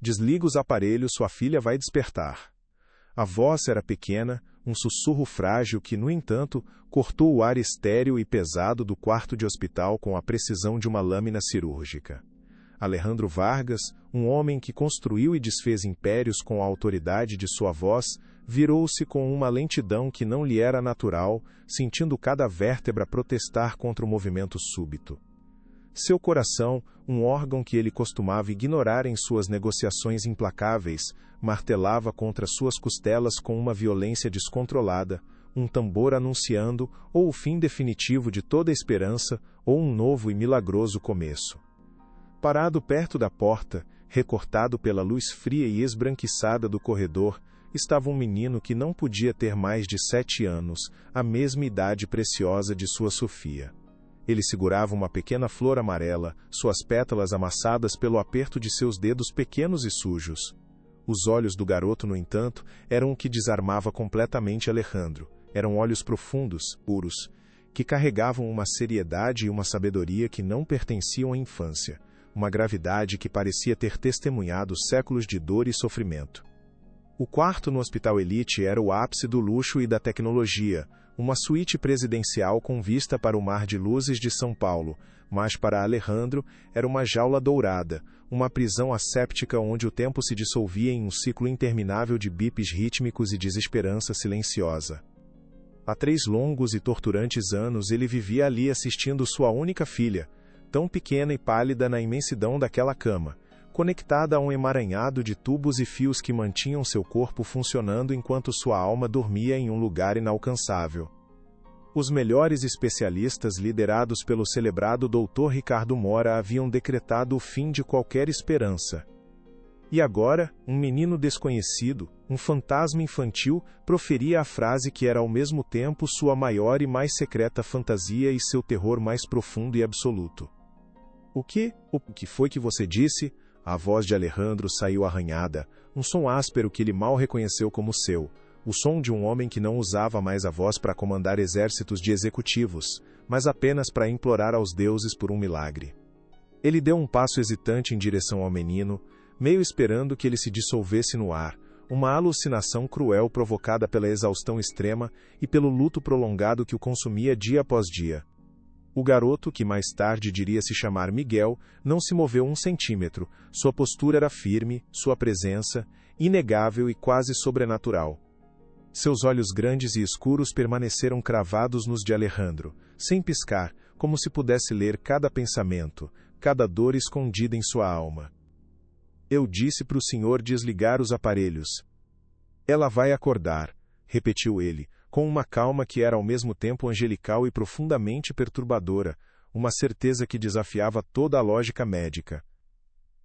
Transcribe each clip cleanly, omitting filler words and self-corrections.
desliga os aparelhos, sua filha vai despertar. A voz era pequena, um sussurro frágil que, no entanto, cortou o ar estéril e pesado do quarto de hospital com a precisão de uma lâmina cirúrgica. Alejandro Vargas, um homem que construiu e desfez impérios com a autoridade de sua voz, virou-se com uma lentidão que não lhe era natural, sentindo cada vértebra protestar contra o movimento súbito. Seu coração, um órgão que ele costumava ignorar em suas negociações implacáveis, martelava contra suas costelas com uma violência descontrolada, um tambor anunciando ou o fim definitivo de toda esperança ou um novo e milagroso começo. Parado perto da porta, recortado pela luz fria e esbranquiçada do corredor, estava um menino que não podia ter mais de 7 anos, a mesma idade preciosa de sua Sofia. Ele segurava uma pequena flor amarela, suas pétalas amassadas pelo aperto de seus dedos pequenos e sujos. Os olhos do garoto, no entanto, eram o que desarmava completamente Alejandro. Eram olhos profundos, puros, que carregavam uma seriedade e uma sabedoria que não pertenciam à infância, uma gravidade que parecia ter testemunhado séculos de dor e sofrimento. O quarto no Hospital Elite era o ápice do luxo e da tecnologia, uma suíte presidencial com vista para o mar de luzes de São Paulo, mas para Alejandro era uma jaula dourada, uma prisão asséptica onde o tempo se dissolvia em um ciclo interminável de bips rítmicos e desesperança silenciosa. Há 3 longos e torturantes anos ele vivia ali assistindo sua única filha, tão pequena e pálida na imensidão daquela cama, conectada a um emaranhado de tubos e fios que mantinham seu corpo funcionando enquanto sua alma dormia em um lugar inalcançável. Os melhores especialistas, liderados pelo celebrado Dr. Ricardo Mora, haviam decretado o fim de qualquer esperança. E agora, um menino desconhecido, um fantasma infantil, proferia a frase que era ao mesmo tempo sua maior e mais secreta fantasia e seu terror mais profundo e absoluto. O que foi que você disse? A voz de Alejandro saiu arranhada, um som áspero que ele mal reconheceu como seu, o som de um homem que não usava mais a voz para comandar exércitos de executivos, mas apenas para implorar aos deuses por um milagre. Ele deu um passo hesitante em direção ao menino, meio esperando que ele se dissolvesse no ar, uma alucinação cruel provocada pela exaustão extrema e pelo luto prolongado que o consumia dia após dia. O garoto, que mais tarde diria se chamar Miguel, não se moveu 1 centímetro, sua postura era firme, sua presença, inegável e quase sobrenatural. Seus olhos grandes e escuros permaneceram cravados nos de Alejandro, sem piscar, como se pudesse ler cada pensamento, cada dor escondida em sua alma. Eu disse para o senhor desligar os aparelhos. Ela vai acordar, repetiu ele, com uma calma que era ao mesmo tempo angelical e profundamente perturbadora, uma certeza que desafiava toda a lógica médica.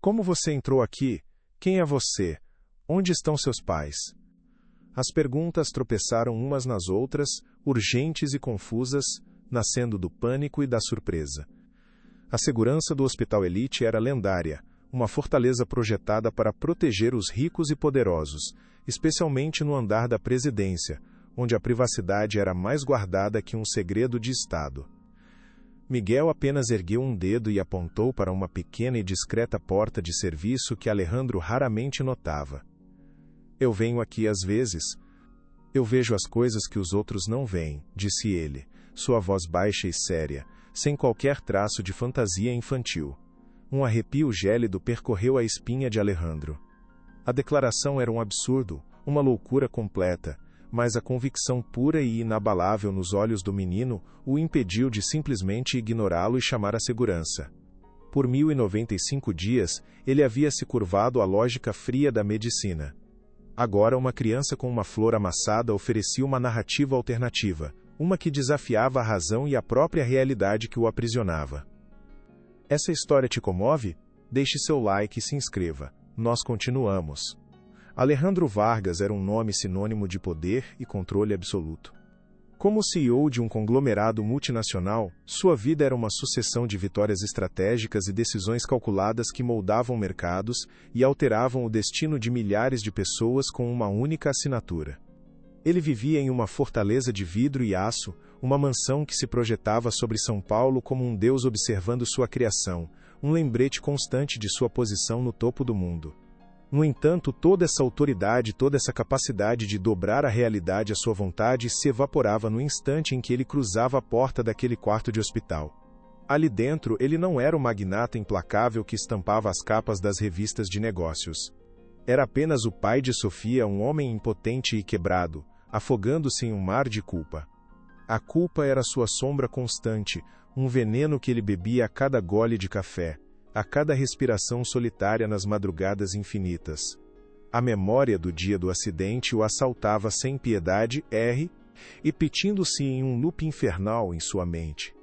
Como você entrou aqui? Quem é você? Onde estão seus pais? As perguntas tropeçaram umas nas outras, urgentes e confusas, nascendo do pânico e da surpresa. A segurança do Hospital Elite era lendária, uma fortaleza projetada para proteger os ricos e poderosos, especialmente no andar da presidência, onde a privacidade era mais guardada que um segredo de Estado. Miguel apenas ergueu um dedo e apontou para uma pequena e discreta porta de serviço que Alejandro raramente notava. Eu venho aqui às vezes. Eu vejo as coisas que os outros não veem, disse ele, sua voz baixa e séria, sem qualquer traço de fantasia infantil. Um arrepio gélido percorreu a espinha de Alejandro. A declaração era um absurdo, uma loucura completa, mas a convicção pura e inabalável nos olhos do menino o impediu de simplesmente ignorá-lo e chamar a segurança. Por 1095 dias, ele havia se curvado à lógica fria da medicina. Agora uma criança com uma flor amassada oferecia uma narrativa alternativa, uma que desafiava a razão e a própria realidade que o aprisionava. Essa história te comove? Deixe seu like e se inscreva. Nós continuamos. Alejandro Vargas era um nome sinônimo de poder e controle absoluto. Como CEO de um conglomerado multinacional, sua vida era uma sucessão de vitórias estratégicas e decisões calculadas que moldavam mercados e alteravam o destino de milhares de pessoas com uma única assinatura. Ele vivia em uma fortaleza de vidro e aço, uma mansão que se projetava sobre São Paulo como um deus observando sua criação, um lembrete constante de sua posição no topo do mundo. No entanto, toda essa autoridade, toda essa capacidade de dobrar a realidade à sua vontade se evaporava no instante em que ele cruzava a porta daquele quarto de hospital. Ali dentro, ele não era o magnata implacável que estampava as capas das revistas de negócios. Era apenas o pai de Sofia, um homem impotente e quebrado, afogando-se em um mar de culpa. A culpa era sua sombra constante, um veneno que ele bebia a cada gole de café, a cada respiração solitária nas madrugadas infinitas. A memória do dia do acidente o assaltava sem piedade, repetindo-se em um loop infernal em sua mente.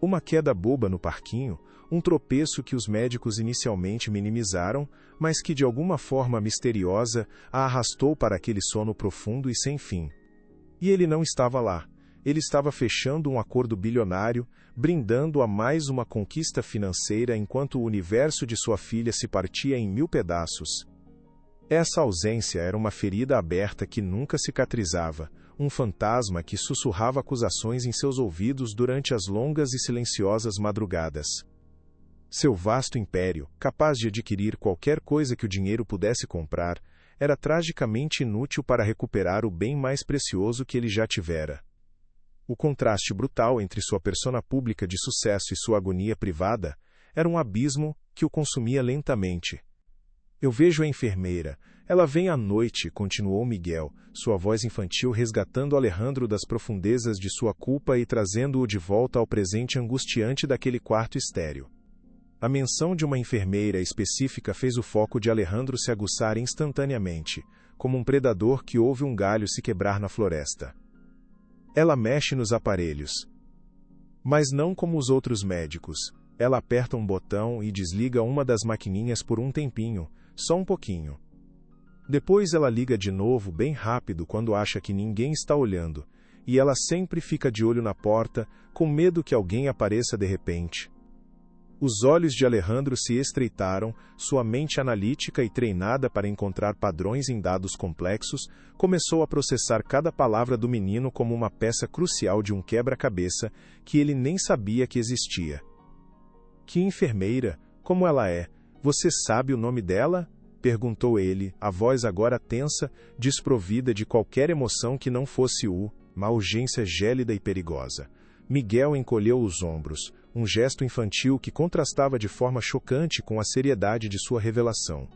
Uma queda boba no parquinho, um tropeço que os médicos inicialmente minimizaram, mas que de alguma forma misteriosa a arrastou para aquele sono profundo e sem fim. E ele não estava lá. Ele estava fechando um acordo bilionário, brindando a mais uma conquista financeira enquanto o universo de sua filha se partia em 1000 pedaços. Essa ausência era uma ferida aberta que nunca cicatrizava, um fantasma que sussurrava acusações em seus ouvidos durante as longas e silenciosas madrugadas. Seu vasto império, capaz de adquirir qualquer coisa que o dinheiro pudesse comprar, era tragicamente inútil para recuperar o bem mais precioso que ele já tivera. O contraste brutal entre sua persona pública de sucesso e sua agonia privada era um abismo que o consumia lentamente. Eu vejo a enfermeira. Ela vem à noite, continuou Miguel, sua voz infantil resgatando Alejandro das profundezas de sua culpa e trazendo-o de volta ao presente angustiante daquele quarto estéril. A menção de uma enfermeira específica fez o foco de Alejandro se aguçar instantaneamente, como um predador que ouve um galho se quebrar na floresta. Ela mexe nos aparelhos. Mas não como os outros médicos. Ela aperta um botão e desliga uma das maquininhas por um tempinho, só um pouquinho. Depois ela liga de novo bem rápido quando acha que ninguém está olhando, e ela sempre fica de olho na porta, com medo que alguém apareça de repente. Os olhos de Alejandro se estreitaram, sua mente analítica e treinada para encontrar padrões em dados complexos, começou a processar cada palavra do menino como uma peça crucial de um quebra-cabeça que ele nem sabia que existia. Que enfermeira? Como ela é? Você sabe o nome dela? Perguntou ele, a voz agora tensa, desprovida de qualquer emoção que não fosse uma urgência gélida e perigosa. Miguel encolheu os ombros, um gesto infantil que contrastava de forma chocante com a seriedade de sua revelação.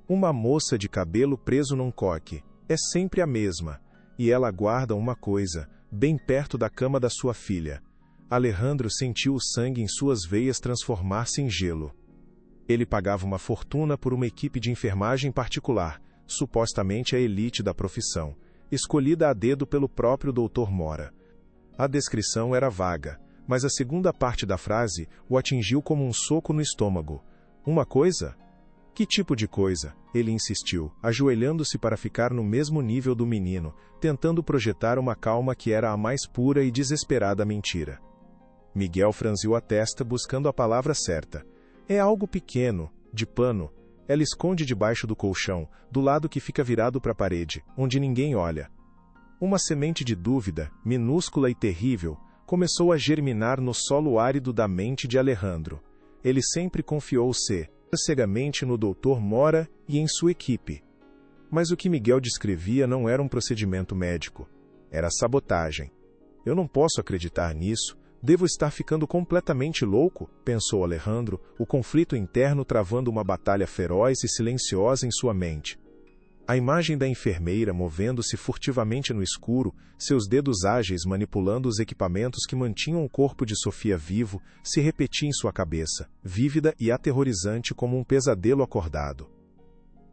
Uma moça de cabelo preso num coque. É sempre a mesma. E ela guarda uma coisa, bem perto da cama da sua filha. Alejandro sentiu o sangue em suas veias transformar-se em gelo. Ele pagava uma fortuna por uma equipe de enfermagem particular, supostamente a elite da profissão, escolhida a dedo pelo próprio Dr. Mora. A descrição era vaga, mas a segunda parte da frase o atingiu como um soco no estômago. Uma coisa? Que tipo de coisa? Ele insistiu, ajoelhando-se para ficar no mesmo nível do menino, tentando projetar uma calma que era a mais pura e desesperada mentira. Miguel franziu a testa buscando a palavra certa. É algo pequeno, de pano. Ela esconde debaixo do colchão, do lado que fica virado para a parede, onde ninguém olha. Uma semente de dúvida, minúscula e terrível, começou a germinar no solo árido da mente de Alejandro. Ele sempre confiou-se cegamente no Dr. Mora e em sua equipe. Mas o que Miguel descrevia não era um procedimento médico. Era sabotagem. Eu não posso acreditar nisso. Devo estar ficando completamente louco, pensou Alejandro, o conflito interno travando uma batalha feroz e silenciosa em sua mente. A imagem da enfermeira movendo-se furtivamente no escuro, seus dedos ágeis manipulando os equipamentos que mantinham o corpo de Sofia vivo, se repetia em sua cabeça, vívida e aterrorizante como um pesadelo acordado.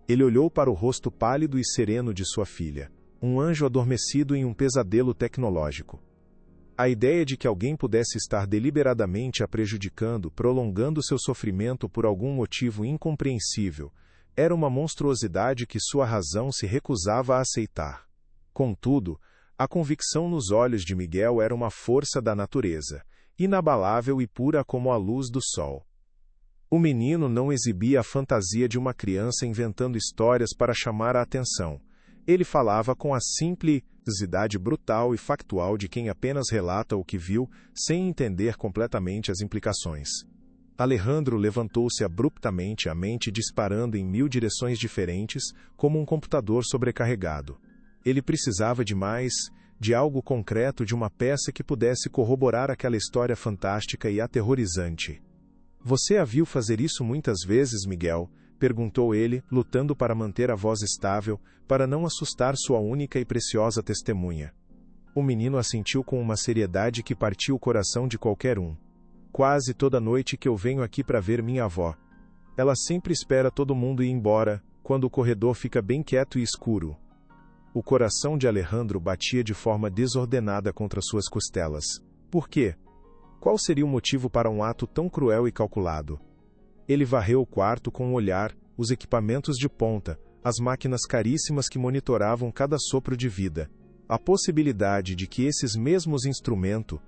Ele olhou para o rosto pálido e sereno de sua filha, um anjo adormecido em um pesadelo tecnológico. A ideia de que alguém pudesse estar deliberadamente a prejudicando, prolongando seu sofrimento por algum motivo incompreensível, era uma monstruosidade que sua razão se recusava a aceitar. Contudo, a convicção nos olhos de Miguel era uma força da natureza, inabalável e pura como a luz do sol. O menino não exibia a fantasia de uma criança inventando histórias para chamar a atenção. Ele falava com a simplicidade brutal e factual de quem apenas relata o que viu, sem entender completamente as implicações. Alejandro levantou-se abruptamente, a mente disparando em 1000 direções diferentes, como um computador sobrecarregado. Ele precisava de mais, de algo concreto, de uma peça que pudesse corroborar aquela história fantástica e aterrorizante. Você a viu fazer isso muitas vezes, Miguel? Perguntou ele, lutando para manter a voz estável, para não assustar sua única e preciosa testemunha. O menino assentiu com uma seriedade que partiu o coração de qualquer um. Quase toda noite que eu venho aqui para ver minha avó. Ela sempre espera todo mundo ir embora, quando o corredor fica bem quieto e escuro. O coração de Alejandro batia de forma desordenada contra suas costelas. Por quê? Qual seria o motivo para um ato tão cruel e calculado? Ele varreu o quarto com o olhar, os equipamentos de ponta, as máquinas caríssimas que monitoravam cada sopro de vida. A possibilidade de que esses mesmos instrumentos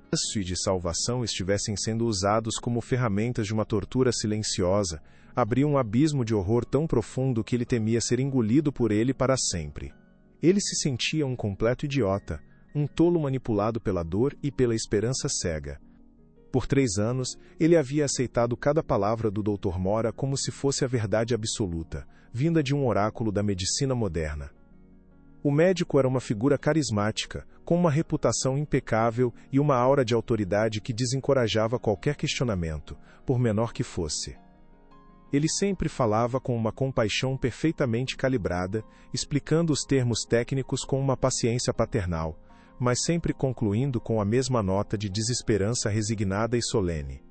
de salvação estivessem sendo usados como ferramentas de uma tortura silenciosa, abriu um abismo de horror tão profundo que ele temia ser engolido por ele para sempre. Ele se sentia um completo idiota, um tolo manipulado pela dor e pela esperança cega. Por 3 anos, ele havia aceitado cada palavra do Dr. Mora como se fosse a verdade absoluta, vinda de um oráculo da medicina moderna. O médico era uma figura carismática, com uma reputação impecável e uma aura de autoridade que desencorajava qualquer questionamento, por menor que fosse. Ele sempre falava com uma compaixão perfeitamente calibrada, explicando os termos técnicos com uma paciência paternal, mas sempre concluindo com a mesma nota de desesperança resignada e solene.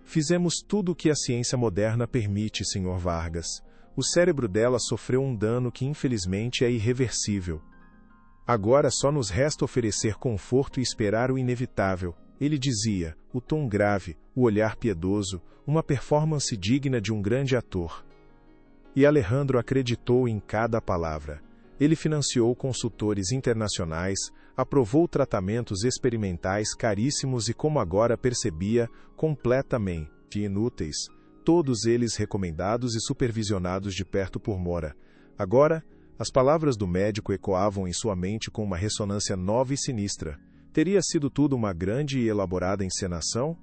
Fizemos tudo o que a ciência moderna permite, Sr. Vargas. O cérebro dela sofreu um dano que infelizmente é irreversível. Agora só nos resta oferecer conforto e esperar o inevitável. Ele dizia, o tom grave, o olhar piedoso, uma performance digna de um grande ator. E Alejandro acreditou em cada palavra. Ele financiou consultores internacionais, aprovou tratamentos experimentais caríssimos e, como agora percebia, completamente inúteis, todos eles recomendados e supervisionados de perto por Mora. Agora, as palavras do médico ecoavam em sua mente com uma ressonância nova e sinistra. Teria sido tudo uma grande e elaborada encenação?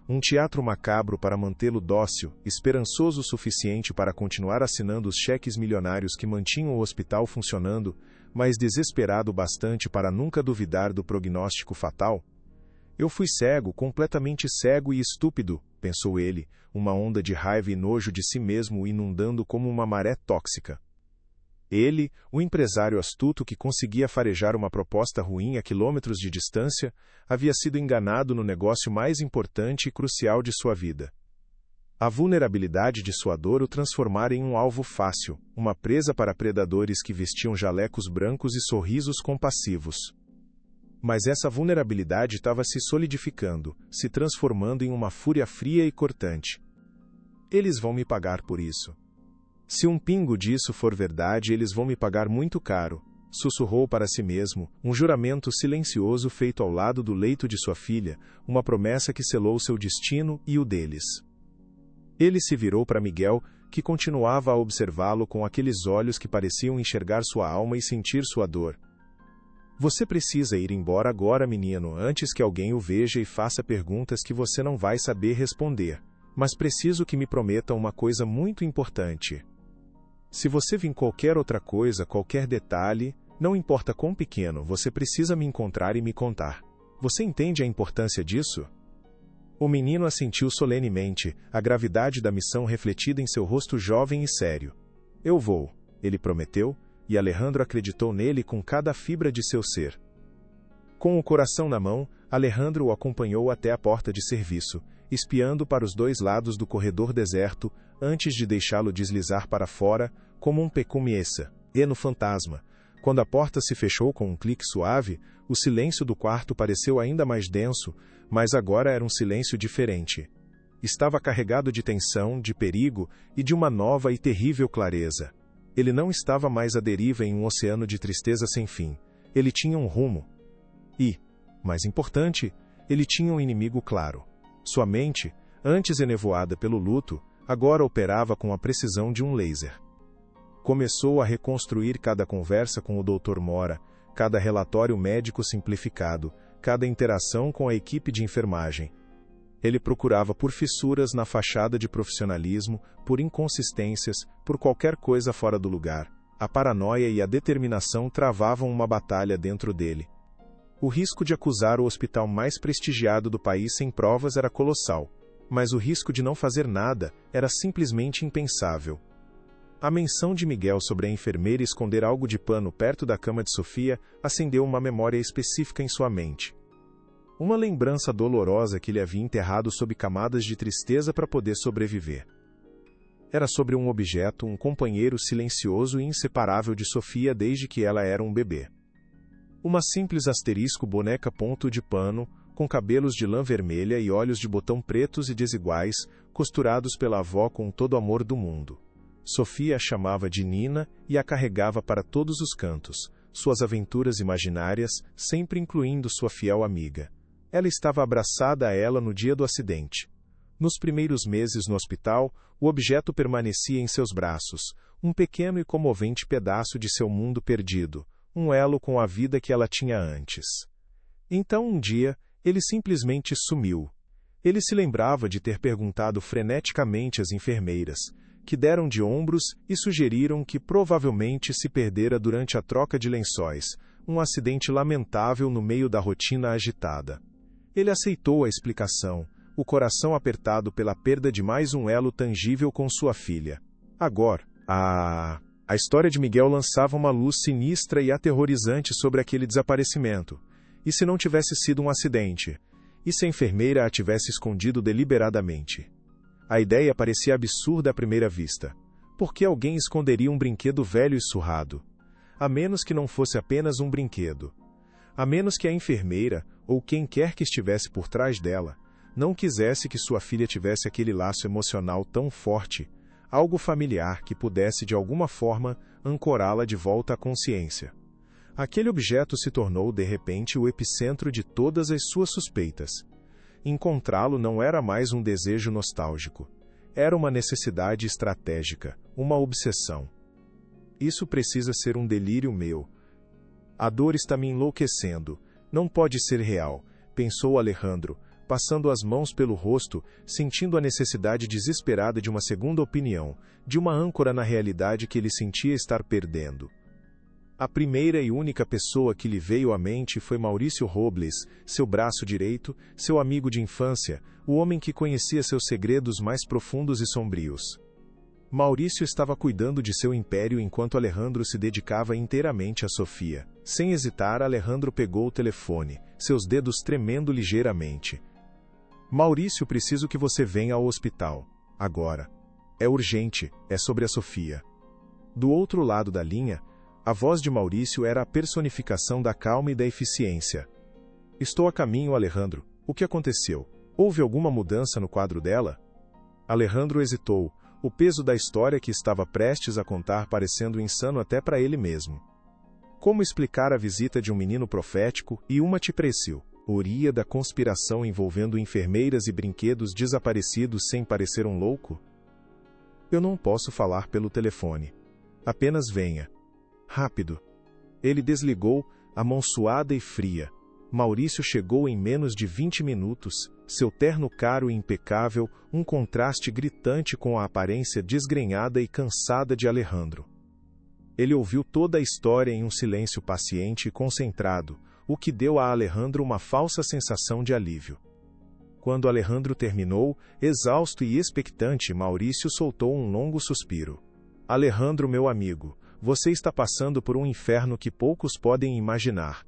Um teatro macabro para mantê-lo dócil, esperançoso o suficiente para continuar assinando os cheques milionários que mantinham o hospital funcionando, mas desesperado bastante para nunca duvidar do prognóstico fatal? Eu fui cego, completamente cego e estúpido, pensou ele, uma onda de raiva e nojo de si mesmo o inundando como uma maré tóxica. Ele, o empresário astuto que conseguia farejar uma proposta ruim a quilômetros de distância, havia sido enganado no negócio mais importante e crucial de sua vida. A vulnerabilidade de sua dor o transformara em um alvo fácil, uma presa para predadores que vestiam jalecos brancos e sorrisos compassivos. Mas essa vulnerabilidade estava se solidificando, se transformando em uma fúria fria e cortante. Eles vão me pagar por isso. Se um pingo disso for verdade, eles vão me pagar muito caro, sussurrou para si mesmo, um juramento silencioso feito ao lado do leito de sua filha, uma promessa que selou seu destino e o deles. Ele se virou para Miguel, que continuava a observá-lo com aqueles olhos que pareciam enxergar sua alma e sentir sua dor. Você precisa ir embora agora, menino, antes que alguém o veja e faça perguntas que você não vai saber responder. Mas preciso que me prometa uma coisa muito importante. Se você vir qualquer outra coisa, qualquer detalhe, não importa quão pequeno, você precisa me encontrar e me contar. Você entende a importância disso? O menino assentiu solenemente, a gravidade da missão refletida em seu rosto jovem e sério. Eu vou, ele prometeu, e Alejandro acreditou nele com cada fibra de seu ser. Com o coração na mão, Alejandro o acompanhou até a porta de serviço, espiando para os 2 lados do corredor deserto, antes de deixá-lo deslizar para fora, como um pecumiesa, no fantasma. Quando a porta se fechou com um clique suave, o silêncio do quarto pareceu ainda mais denso, mas agora era um silêncio diferente. Estava carregado de tensão, de perigo e de uma nova e terrível clareza. Ele não estava mais à deriva em um oceano de tristeza sem fim. Ele tinha um rumo. E, mais importante, ele tinha um inimigo claro. Sua mente, antes enevoada pelo luto, agora operava com a precisão de um laser. Começou a reconstruir cada conversa com o Dr. Mora, cada relatório médico simplificado, cada interação com a equipe de enfermagem. Ele procurava por fissuras na fachada de profissionalismo, por inconsistências, por qualquer coisa fora do lugar. A paranoia e a determinação travavam uma batalha dentro dele. O risco de acusar o hospital mais prestigiado do país sem provas era colossal, mas o risco de não fazer nada era simplesmente impensável. A menção de Miguel sobre a enfermeira esconder algo de pano perto da cama de Sofia acendeu uma memória específica em sua mente. Uma lembrança dolorosa que ele havia enterrado sob camadas de tristeza para poder sobreviver. Era sobre um objeto, um companheiro silencioso e inseparável de Sofia desde que ela era um bebê. Uma simples asterisco boneca ponto de pano, com cabelos de lã vermelha e olhos de botão pretos e desiguais, costurados pela avó com todo o amor do mundo. Sofia a chamava de Nina e a carregava para todos os cantos, suas aventuras imaginárias, sempre incluindo sua fiel amiga. Ela estava abraçada a ela no dia do acidente. Nos primeiros meses no hospital, o objeto permanecia em seus braços, um pequeno e comovente pedaço de seu mundo perdido, um elo com a vida que ela tinha antes. Então, um dia, ele simplesmente sumiu. Ele se lembrava de ter perguntado freneticamente às enfermeiras, que deram de ombros e sugeriram que provavelmente se perdera durante a troca de lençóis, um acidente lamentável no meio da rotina agitada. Ele aceitou a explicação, o coração apertado pela perda de mais um elo tangível com sua filha. Agora, a história de Miguel lançava uma luz sinistra e aterrorizante sobre aquele desaparecimento. E se não tivesse sido um acidente? E se a enfermeira a tivesse escondido deliberadamente? A ideia parecia absurda à primeira vista. Por que alguém esconderia um brinquedo velho e surrado? A menos que não fosse apenas um brinquedo. A menos que a enfermeira, ou quem quer que estivesse por trás dela, não quisesse que sua filha tivesse aquele laço emocional tão forte, algo familiar que pudesse de alguma forma ancorá-la de volta à consciência. Aquele objeto se tornou de repente o epicentro de todas as suas suspeitas. Encontrá-lo não era mais um desejo nostálgico. Era uma necessidade estratégica, uma obsessão. Isso precisa ser um delírio meu. A dor está me enlouquecendo. Não pode ser real, pensou Alejandro, passando as mãos pelo rosto, sentindo a necessidade desesperada de uma segunda opinião, de uma âncora na realidade que ele sentia estar perdendo. A primeira e única pessoa que lhe veio à mente foi Maurício Robles, seu braço direito, seu amigo de infância, o homem que conhecia seus segredos mais profundos e sombrios. Maurício estava cuidando de seu império enquanto Alejandro se dedicava inteiramente a Sofia. Sem hesitar, Alejandro pegou o telefone, seus dedos tremendo ligeiramente. Maurício, preciso que você venha ao hospital. Agora. É urgente, é sobre a Sofia. Do outro lado da linha, a voz de Maurício era a personificação da calma e da eficiência. Estou a caminho, Alejandro. O que aconteceu? Houve alguma mudança no quadro dela? Alejandro hesitou, o peso da história que estava prestes a contar parecendo insano até para ele mesmo. Como explicar a visita de um menino profético e uma Tipreciu, teoria da conspiração envolvendo enfermeiras e brinquedos desaparecidos sem parecer um louco? Eu não posso falar pelo telefone. Apenas venha. Rápido. Ele desligou, a mão suada e fria. Maurício chegou em menos de 20 minutos, seu terno caro e impecável, um contraste gritante com a aparência desgrenhada e cansada de Alejandro. Ele ouviu toda a história em um silêncio paciente e concentrado, o que deu a Alejandro uma falsa sensação de alívio. Quando Alejandro terminou, exausto e expectante, Maurício soltou um longo suspiro. Alejandro, meu amigo, você está passando por um inferno que poucos podem imaginar.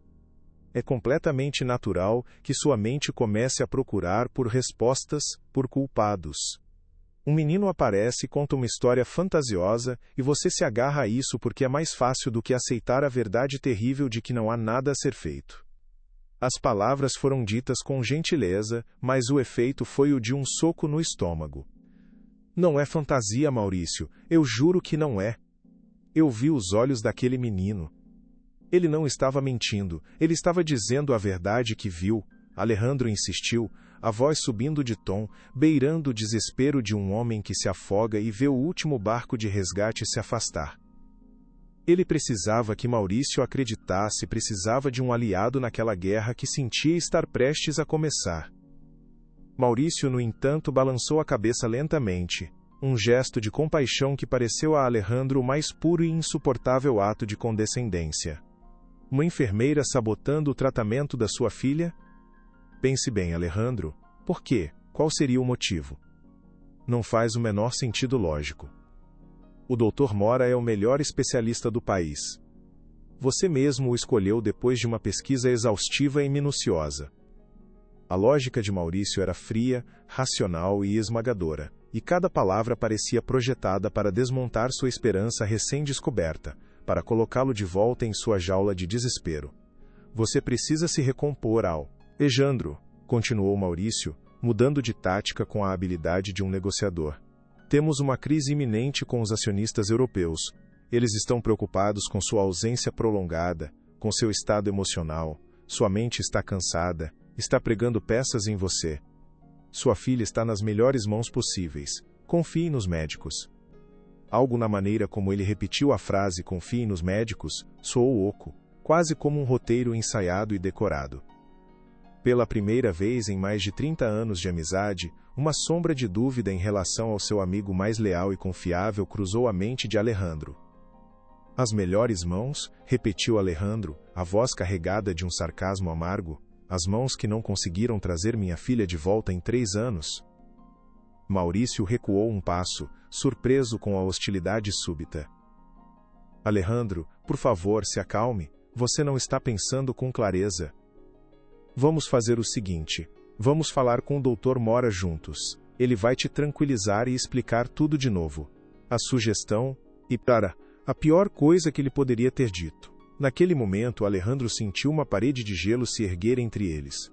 É completamente natural que sua mente comece a procurar por respostas, por culpados. Um menino aparece e conta uma história fantasiosa, e você se agarra a isso porque é mais fácil do que aceitar a verdade terrível de que não há nada a ser feito. As palavras foram ditas com gentileza, mas o efeito foi o de um soco no estômago. Não é fantasia, Maurício, eu juro que não é. Eu vi os olhos daquele menino. Ele não estava mentindo, ele estava dizendo a verdade que viu. Alejandro insistiu, a voz subindo de tom, beirando o desespero de um homem que se afoga e vê o último barco de resgate se afastar. Ele precisava que Maurício acreditasse, precisava de um aliado naquela guerra que sentia estar prestes a começar. Maurício, no entanto, balançou a cabeça lentamente, um gesto de compaixão que pareceu a Alejandro o mais puro e insuportável ato de condescendência. Uma enfermeira sabotando o tratamento da sua filha? Pense bem, Alejandro. Por quê? Qual seria o motivo? Não faz o menor sentido lógico. O Dr. Mora é o melhor especialista do país. Você mesmo o escolheu depois de uma pesquisa exaustiva e minuciosa. A lógica de Maurício era fria, racional e esmagadora, e cada palavra parecia projetada para desmontar sua esperança recém-descoberta, para colocá-lo de volta em sua jaula de desespero. Você precisa se recompor, Alejandro, continuou Maurício, mudando de tática com a habilidade de um negociador. Temos uma crise iminente com os acionistas europeus. Eles estão preocupados com sua ausência prolongada, com seu estado emocional. Sua mente está cansada, está pregando peças em você. Sua filha está nas melhores mãos possíveis. Confie nos médicos. Algo na maneira como ele repetiu a frase "confie nos médicos" soou oco, quase como um roteiro ensaiado e decorado. Pela primeira vez em mais de 30 anos de amizade, uma sombra de dúvida em relação ao seu amigo mais leal e confiável cruzou a mente de Alejandro. As melhores mãos, repetiu Alejandro, a voz carregada de um sarcasmo amargo, as mãos que não conseguiram trazer minha filha de volta em 3 anos. Maurício recuou um passo, surpreso com a hostilidade súbita. Alejandro, por favor, se acalme, você não está pensando com clareza. Vamos fazer o seguinte, vamos falar com o Dr. Mora juntos. Ele vai te tranquilizar e explicar tudo de novo. A sugestão, a pior coisa que ele poderia ter dito. Naquele momento, Alejandro sentiu uma parede de gelo se erguer entre eles.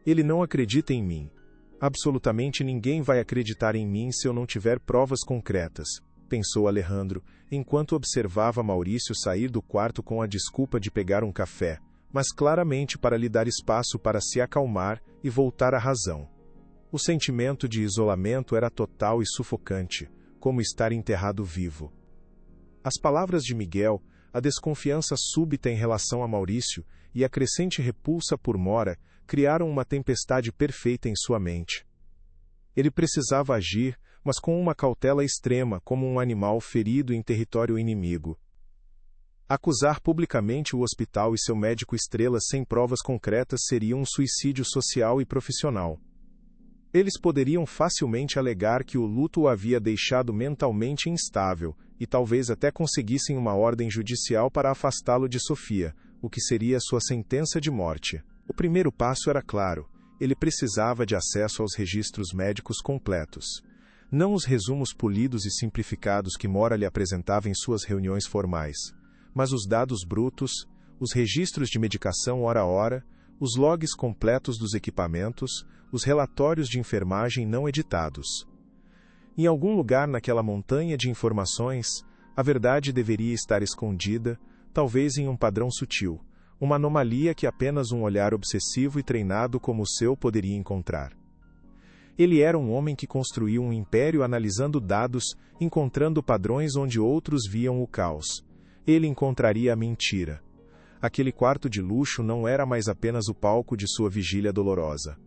Ele não acredita em mim. Absolutamente ninguém vai acreditar em mim se eu não tiver provas concretas, pensou Alejandro, enquanto observava Maurício sair do quarto com a desculpa de pegar um café, mas claramente para lhe dar espaço para se acalmar e voltar à razão. O sentimento de isolamento era total e sufocante, como estar enterrado vivo. As palavras de Miguel, a desconfiança súbita em relação a Maurício e a crescente repulsa por Mora criaram uma tempestade perfeita em sua mente. Ele precisava agir, mas com uma cautela extrema, como um animal ferido em território inimigo. Acusar publicamente o hospital e seu médico estrela sem provas concretas seria um suicídio social e profissional. Eles poderiam facilmente alegar que o luto o havia deixado mentalmente instável, e talvez até conseguissem uma ordem judicial para afastá-lo de Sofia, o que seria sua sentença de morte. O primeiro passo era claro, ele precisava de acesso aos registros médicos completos. Não os resumos polidos e simplificados que Mora lhe apresentava em suas reuniões formais, mas os dados brutos, os registros de medicação hora a hora, os logs completos dos equipamentos, os relatórios de enfermagem não editados. Em algum lugar naquela montanha de informações, a verdade deveria estar escondida, talvez em um padrão sutil, uma anomalia que apenas um olhar obsessivo e treinado como o seu poderia encontrar. Ele era um homem que construiu um império analisando dados, encontrando padrões onde outros viam o caos. Ele encontraria a mentira. Aquele quarto de luxo não era mais apenas o palco de sua vigília dolorosa.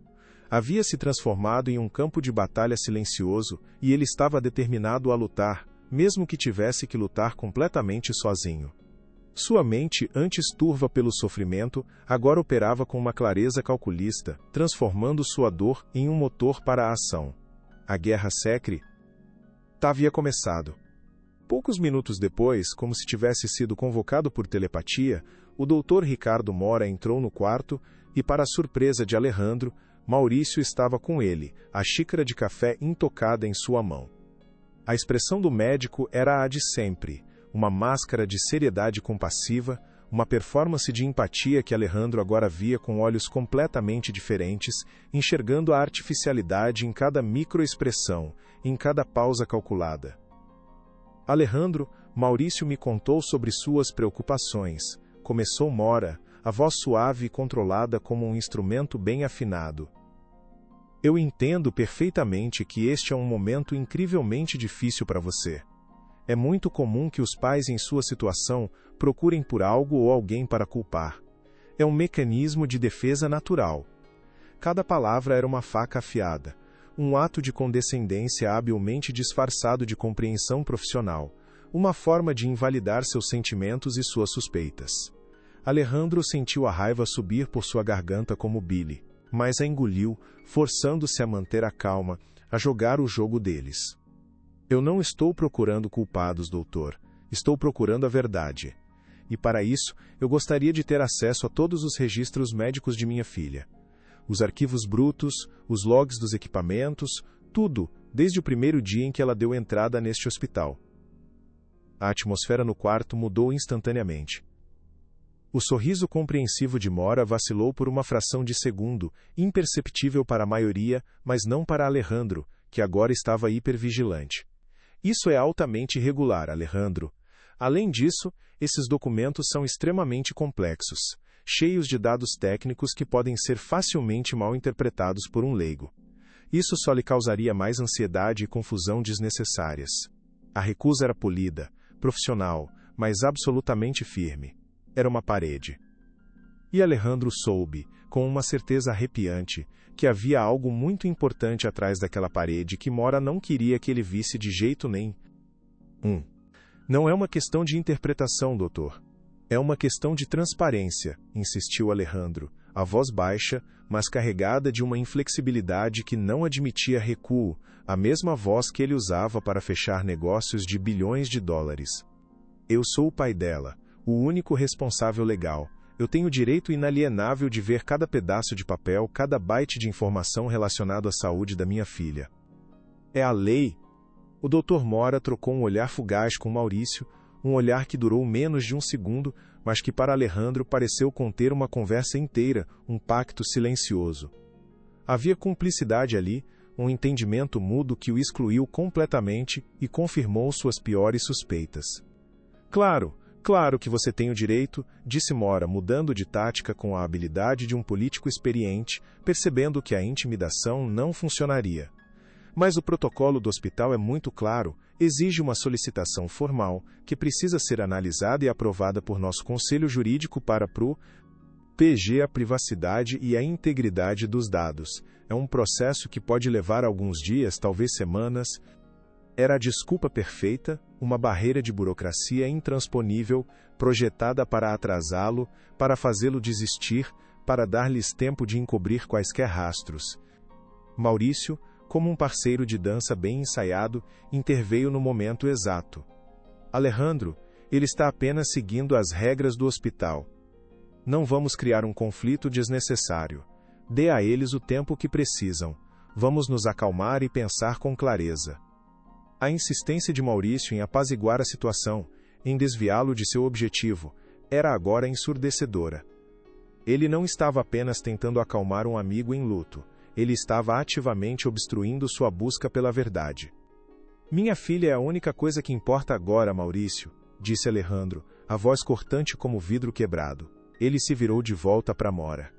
Havia se transformado em um campo de batalha silencioso, e ele estava determinado a lutar, mesmo que tivesse que lutar completamente sozinho. Sua mente, antes turva pelo sofrimento, agora operava com uma clareza calculista, transformando sua dor em um motor para a ação. A guerra secreta havia começado. Poucos minutos depois, como se tivesse sido convocado por telepatia, o Dr. Ricardo Mora entrou no quarto e, para a surpresa de Alejandro, Maurício estava com ele, a xícara de café intocada em sua mão. A expressão do médico era a de sempre, uma máscara de seriedade compassiva, uma performance de empatia que Alejandro agora via com olhos completamente diferentes, enxergando a artificialidade em cada microexpressão, em cada pausa calculada. Alejandro, Maurício me contou sobre suas preocupações, começou Mora, a voz suave e controlada como um instrumento bem afinado. Eu entendo perfeitamente que este é um momento incrivelmente difícil para você. É muito comum que os pais em sua situação procurem por algo ou alguém para culpar. É um mecanismo de defesa natural. Cada palavra era uma faca afiada, um ato de condescendência habilmente disfarçado de compreensão profissional, uma forma de invalidar seus sentimentos e suas suspeitas. Alejandro sentiu a raiva subir por sua garganta como Billy, mas a engoliu, forçando-se a manter a calma, a jogar o jogo deles. Eu não estou procurando culpados, doutor. Estou procurando a verdade. E para isso, eu gostaria de ter acesso a todos os registros médicos de minha filha. Os arquivos brutos, os logs dos equipamentos, tudo, desde o primeiro dia em que ela deu entrada neste hospital. A atmosfera no quarto mudou instantaneamente. O sorriso compreensivo de Mora vacilou por uma fração de segundo, imperceptível para a maioria, mas não para Alejandro, que agora estava hipervigilante. Isso é altamente irregular, Alejandro. Além disso, esses documentos são extremamente complexos, cheios de dados técnicos que podem ser facilmente mal interpretados por um leigo. Isso só lhe causaria mais ansiedade e confusão desnecessárias. A recusa era polida, profissional, mas absolutamente firme. Era uma parede. E Alejandro soube, com uma certeza arrepiante, que havia algo muito importante atrás daquela parede que Mora não queria que ele visse de jeito nenhum. Não é uma questão de interpretação, doutor. É uma questão de transparência, insistiu Alejandro, a voz baixa, mas carregada de uma inflexibilidade que não admitia recuo, a mesma voz que ele usava para fechar negócios de bilhões de dólares. Eu sou o pai dela, o único responsável legal. Eu tenho o direito inalienável de ver cada pedaço de papel, cada byte de informação relacionado à saúde da minha filha. É a lei. O Dr. Mora trocou um olhar fugaz com Maurício, um olhar que durou menos de um segundo, mas que para Alejandro pareceu conter uma conversa inteira, um pacto silencioso. Havia cumplicidade ali, um entendimento mudo que o excluiu completamente e confirmou suas piores suspeitas. Claro que você tem o direito, disse Mora, mudando de tática com a habilidade de um político experiente, percebendo que a intimidação não funcionaria. Mas o protocolo do hospital é muito claro, exige uma solicitação formal, que precisa ser analisada e aprovada por nosso conselho jurídico para proteger a privacidade e a integridade dos dados. É um processo que pode levar alguns dias, talvez semanas. Era a desculpa perfeita, uma barreira de burocracia intransponível, projetada para atrasá-lo, para fazê-lo desistir, para dar-lhes tempo de encobrir quaisquer rastros. Maurício, como um parceiro de dança bem ensaiado, interveio no momento exato. Alejandro, ele está apenas seguindo as regras do hospital. Não vamos criar um conflito desnecessário. Dê a eles o tempo que precisam. Vamos nos acalmar e pensar com clareza. A insistência de Maurício em apaziguar a situação, em desviá-lo de seu objetivo, era agora ensurdecedora. Ele não estava apenas tentando acalmar um amigo em luto, ele estava ativamente obstruindo sua busca pela verdade. Minha filha é a única coisa que importa agora, Maurício, disse Alejandro, a voz cortante como vidro quebrado. Ele se virou de volta para Mora.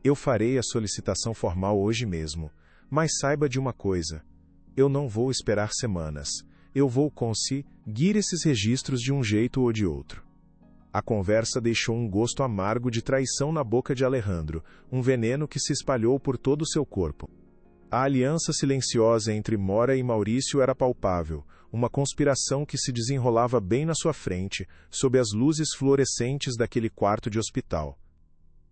Eu farei a solicitação formal hoje mesmo, mas saiba de uma coisa. Eu não vou esperar semanas. Eu vou conseguir esses registros de um jeito ou de outro. A conversa deixou um gosto amargo de traição na boca de Alejandro, um veneno que se espalhou por todo o seu corpo. A aliança silenciosa entre Mora e Maurício era palpável, uma conspiração que se desenrolava bem na sua frente, sob as luzes fluorescentes daquele quarto de hospital.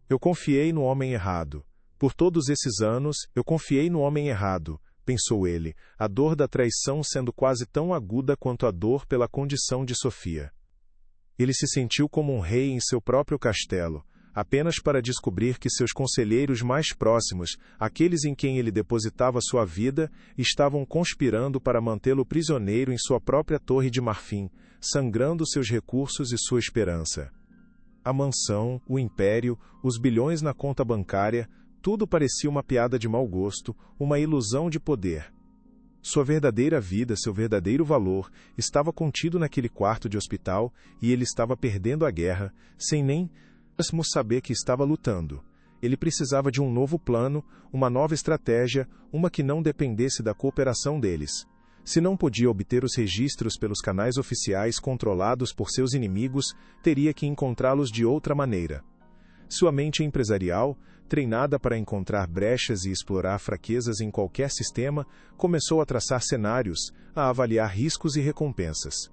Eu confiei no homem errado. Por todos esses anos, eu confiei no homem errado, pensou ele, a dor da traição sendo quase tão aguda quanto a dor pela condição de Sofia. Ele se sentiu como um rei em seu próprio castelo, apenas para descobrir que seus conselheiros mais próximos, aqueles em quem ele depositava sua vida, estavam conspirando para mantê-lo prisioneiro em sua própria torre de marfim, sangrando seus recursos e sua esperança. A mansão, o império, os bilhões na conta bancária, tudo parecia uma piada de mau gosto, uma ilusão de poder. Sua verdadeira vida, seu verdadeiro valor, estava contido naquele quarto de hospital e ele estava perdendo a guerra, sem nem mesmo saber que estava lutando. Ele precisava de um novo plano, uma nova estratégia, uma que não dependesse da cooperação deles. Se não podia obter os registros pelos canais oficiais controlados por seus inimigos, teria que encontrá-los de outra maneira. Sua mente empresarial, treinada para encontrar brechas e explorar fraquezas em qualquer sistema, começou a traçar cenários, a avaliar riscos e recompensas.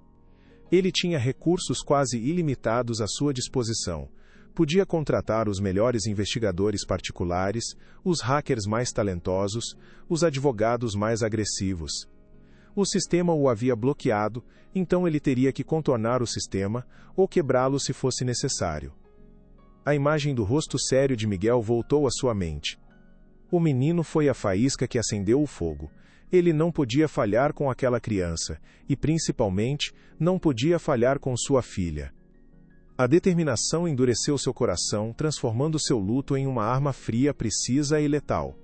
Ele tinha recursos quase ilimitados à sua disposição. Podia contratar os melhores investigadores particulares, os hackers mais talentosos, os advogados mais agressivos. O sistema o havia bloqueado, então ele teria que contornar o sistema ou quebrá-lo se fosse necessário. A imagem do rosto sério de Miguel voltou à sua mente. O menino foi a faísca que acendeu o fogo. Ele não podia falhar com aquela criança, e principalmente, não podia falhar com sua filha. A determinação endureceu seu coração, transformando seu luto em uma arma fria, precisa e letal.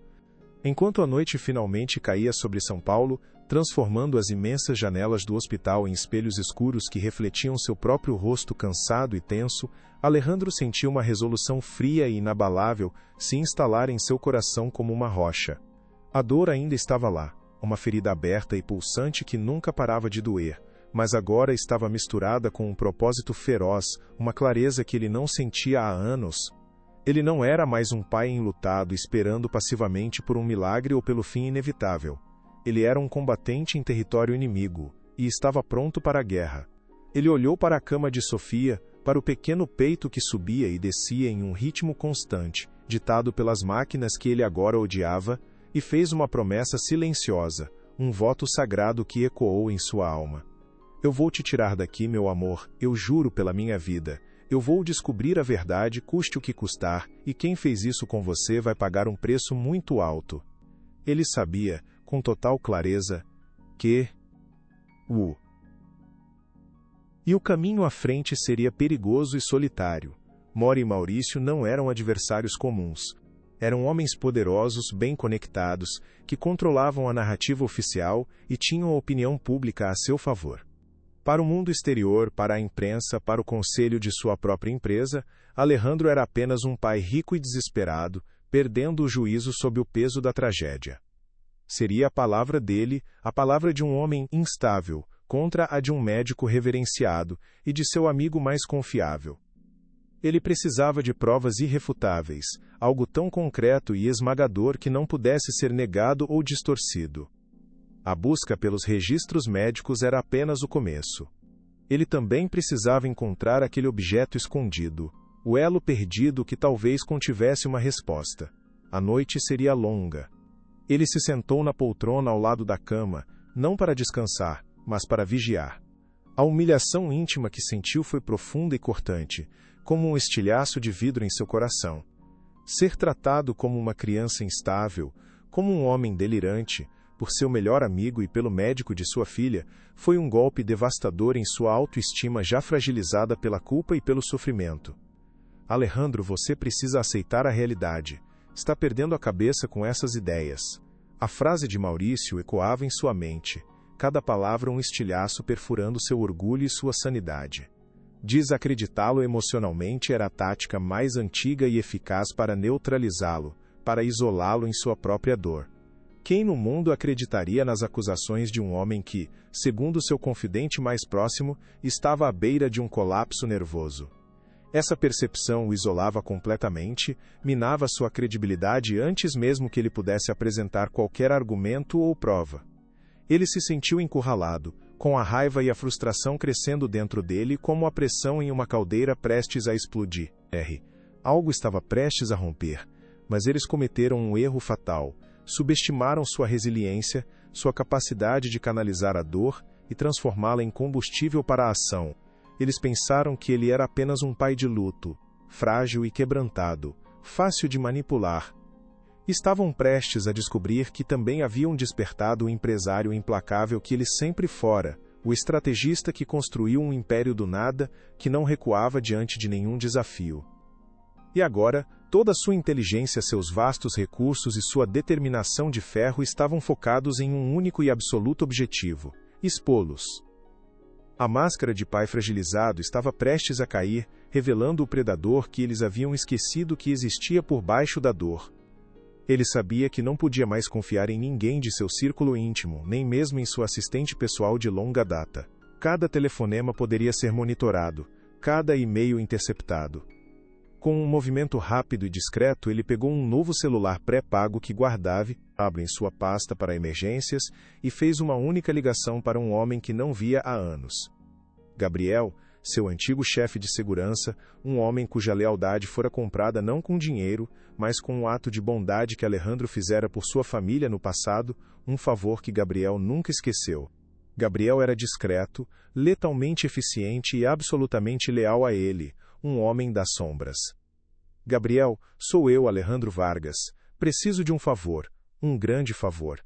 Enquanto a noite finalmente caía sobre São Paulo, transformando as imensas janelas do hospital em espelhos escuros que refletiam seu próprio rosto cansado e tenso, Alejandro sentiu uma resolução fria e inabalável se instalar em seu coração como uma rocha. A dor ainda estava lá, uma ferida aberta e pulsante que nunca parava de doer, mas agora estava misturada com um propósito feroz, uma clareza que ele não sentia há anos. Ele não era mais um pai enlutado esperando passivamente por um milagre ou pelo fim inevitável. Ele era um combatente em território inimigo, e estava pronto para a guerra. Ele olhou para a cama de Sofia, para o pequeno peito que subia e descia em um ritmo constante, ditado pelas máquinas que ele agora odiava, e fez uma promessa silenciosa, um voto sagrado que ecoou em sua alma. Eu vou te tirar daqui, meu amor, eu juro pela minha vida. Eu vou descobrir a verdade, custe o que custar, e quem fez isso com você vai pagar um preço muito alto. Ele sabia, com total clareza, que... E o caminho à frente seria perigoso e solitário. Mora e Maurício não eram adversários comuns. Eram homens poderosos, bem conectados, que controlavam a narrativa oficial e tinham a opinião pública a seu favor. Para o mundo exterior, para a imprensa, para o conselho de sua própria empresa, Alejandro era apenas um pai rico e desesperado, perdendo o juízo sob o peso da tragédia. Seria a palavra dele, a palavra de um homem instável, contra a de um médico reverenciado e de seu amigo mais confiável. Ele precisava de provas irrefutáveis, algo tão concreto e esmagador que não pudesse ser negado ou distorcido. A busca pelos registros médicos era apenas o começo. Ele também precisava encontrar aquele objeto escondido, o elo perdido que talvez contivesse uma resposta. A noite seria longa. Ele se sentou na poltrona ao lado da cama, não para descansar, mas para vigiar. A humilhação íntima que sentiu foi profunda e cortante, como um estilhaço de vidro em seu coração. Ser tratado como uma criança instável, como um homem delirante, por seu melhor amigo e pelo médico de sua filha, foi um golpe devastador em sua autoestima já fragilizada pela culpa e pelo sofrimento. Alejandro, você precisa aceitar a realidade. Está perdendo a cabeça com essas ideias. A frase de Maurício ecoava em sua mente, cada palavra um estilhaço perfurando seu orgulho e sua sanidade. Desacreditá-lo emocionalmente era a tática mais antiga e eficaz para neutralizá-lo, para isolá-lo em sua própria dor. Quem no mundo acreditaria nas acusações de um homem que, segundo seu confidente mais próximo, estava à beira de um colapso nervoso? Essa percepção o isolava completamente, minava sua credibilidade antes mesmo que ele pudesse apresentar qualquer argumento ou prova. Ele se sentiu encurralado, com a raiva e a frustração crescendo dentro dele como a pressão em uma caldeira prestes a explodir. Algo estava prestes a romper, mas eles cometeram um erro fatal. Subestimaram sua resiliência, sua capacidade de canalizar a dor e transformá-la em combustível para a ação. Eles pensaram que ele era apenas um pai de luto, frágil e quebrantado, fácil de manipular. Estavam prestes a descobrir que também haviam despertado o empresário implacável que ele sempre fora, o estrategista que construiu um império do nada, que não recuava diante de nenhum desafio. E agora, toda sua inteligência, seus vastos recursos e sua determinação de ferro estavam focados em um único e absoluto objetivo: expô-los. A máscara de pai fragilizado estava prestes a cair, revelando o predador que eles haviam esquecido que existia por baixo da dor. Ele sabia que não podia mais confiar em ninguém de seu círculo íntimo, nem mesmo em sua assistente pessoal de longa data. Cada telefonema poderia ser monitorado, cada e-mail interceptado. Com um movimento rápido e discreto, ele pegou um novo celular pré-pago que guardava em sua pasta para emergências e fez uma única ligação para um homem que não via há anos. Gabriel, seu antigo chefe de segurança, um homem cuja lealdade fora comprada não com dinheiro, mas com um ato de bondade que Alejandro fizera por sua família no passado, um favor que Gabriel nunca esqueceu. Gabriel era discreto, letalmente eficiente e absolutamente leal a ele, um homem das sombras. Gabriel, sou eu, Alejandro Vargas. Preciso de um favor, um grande favor.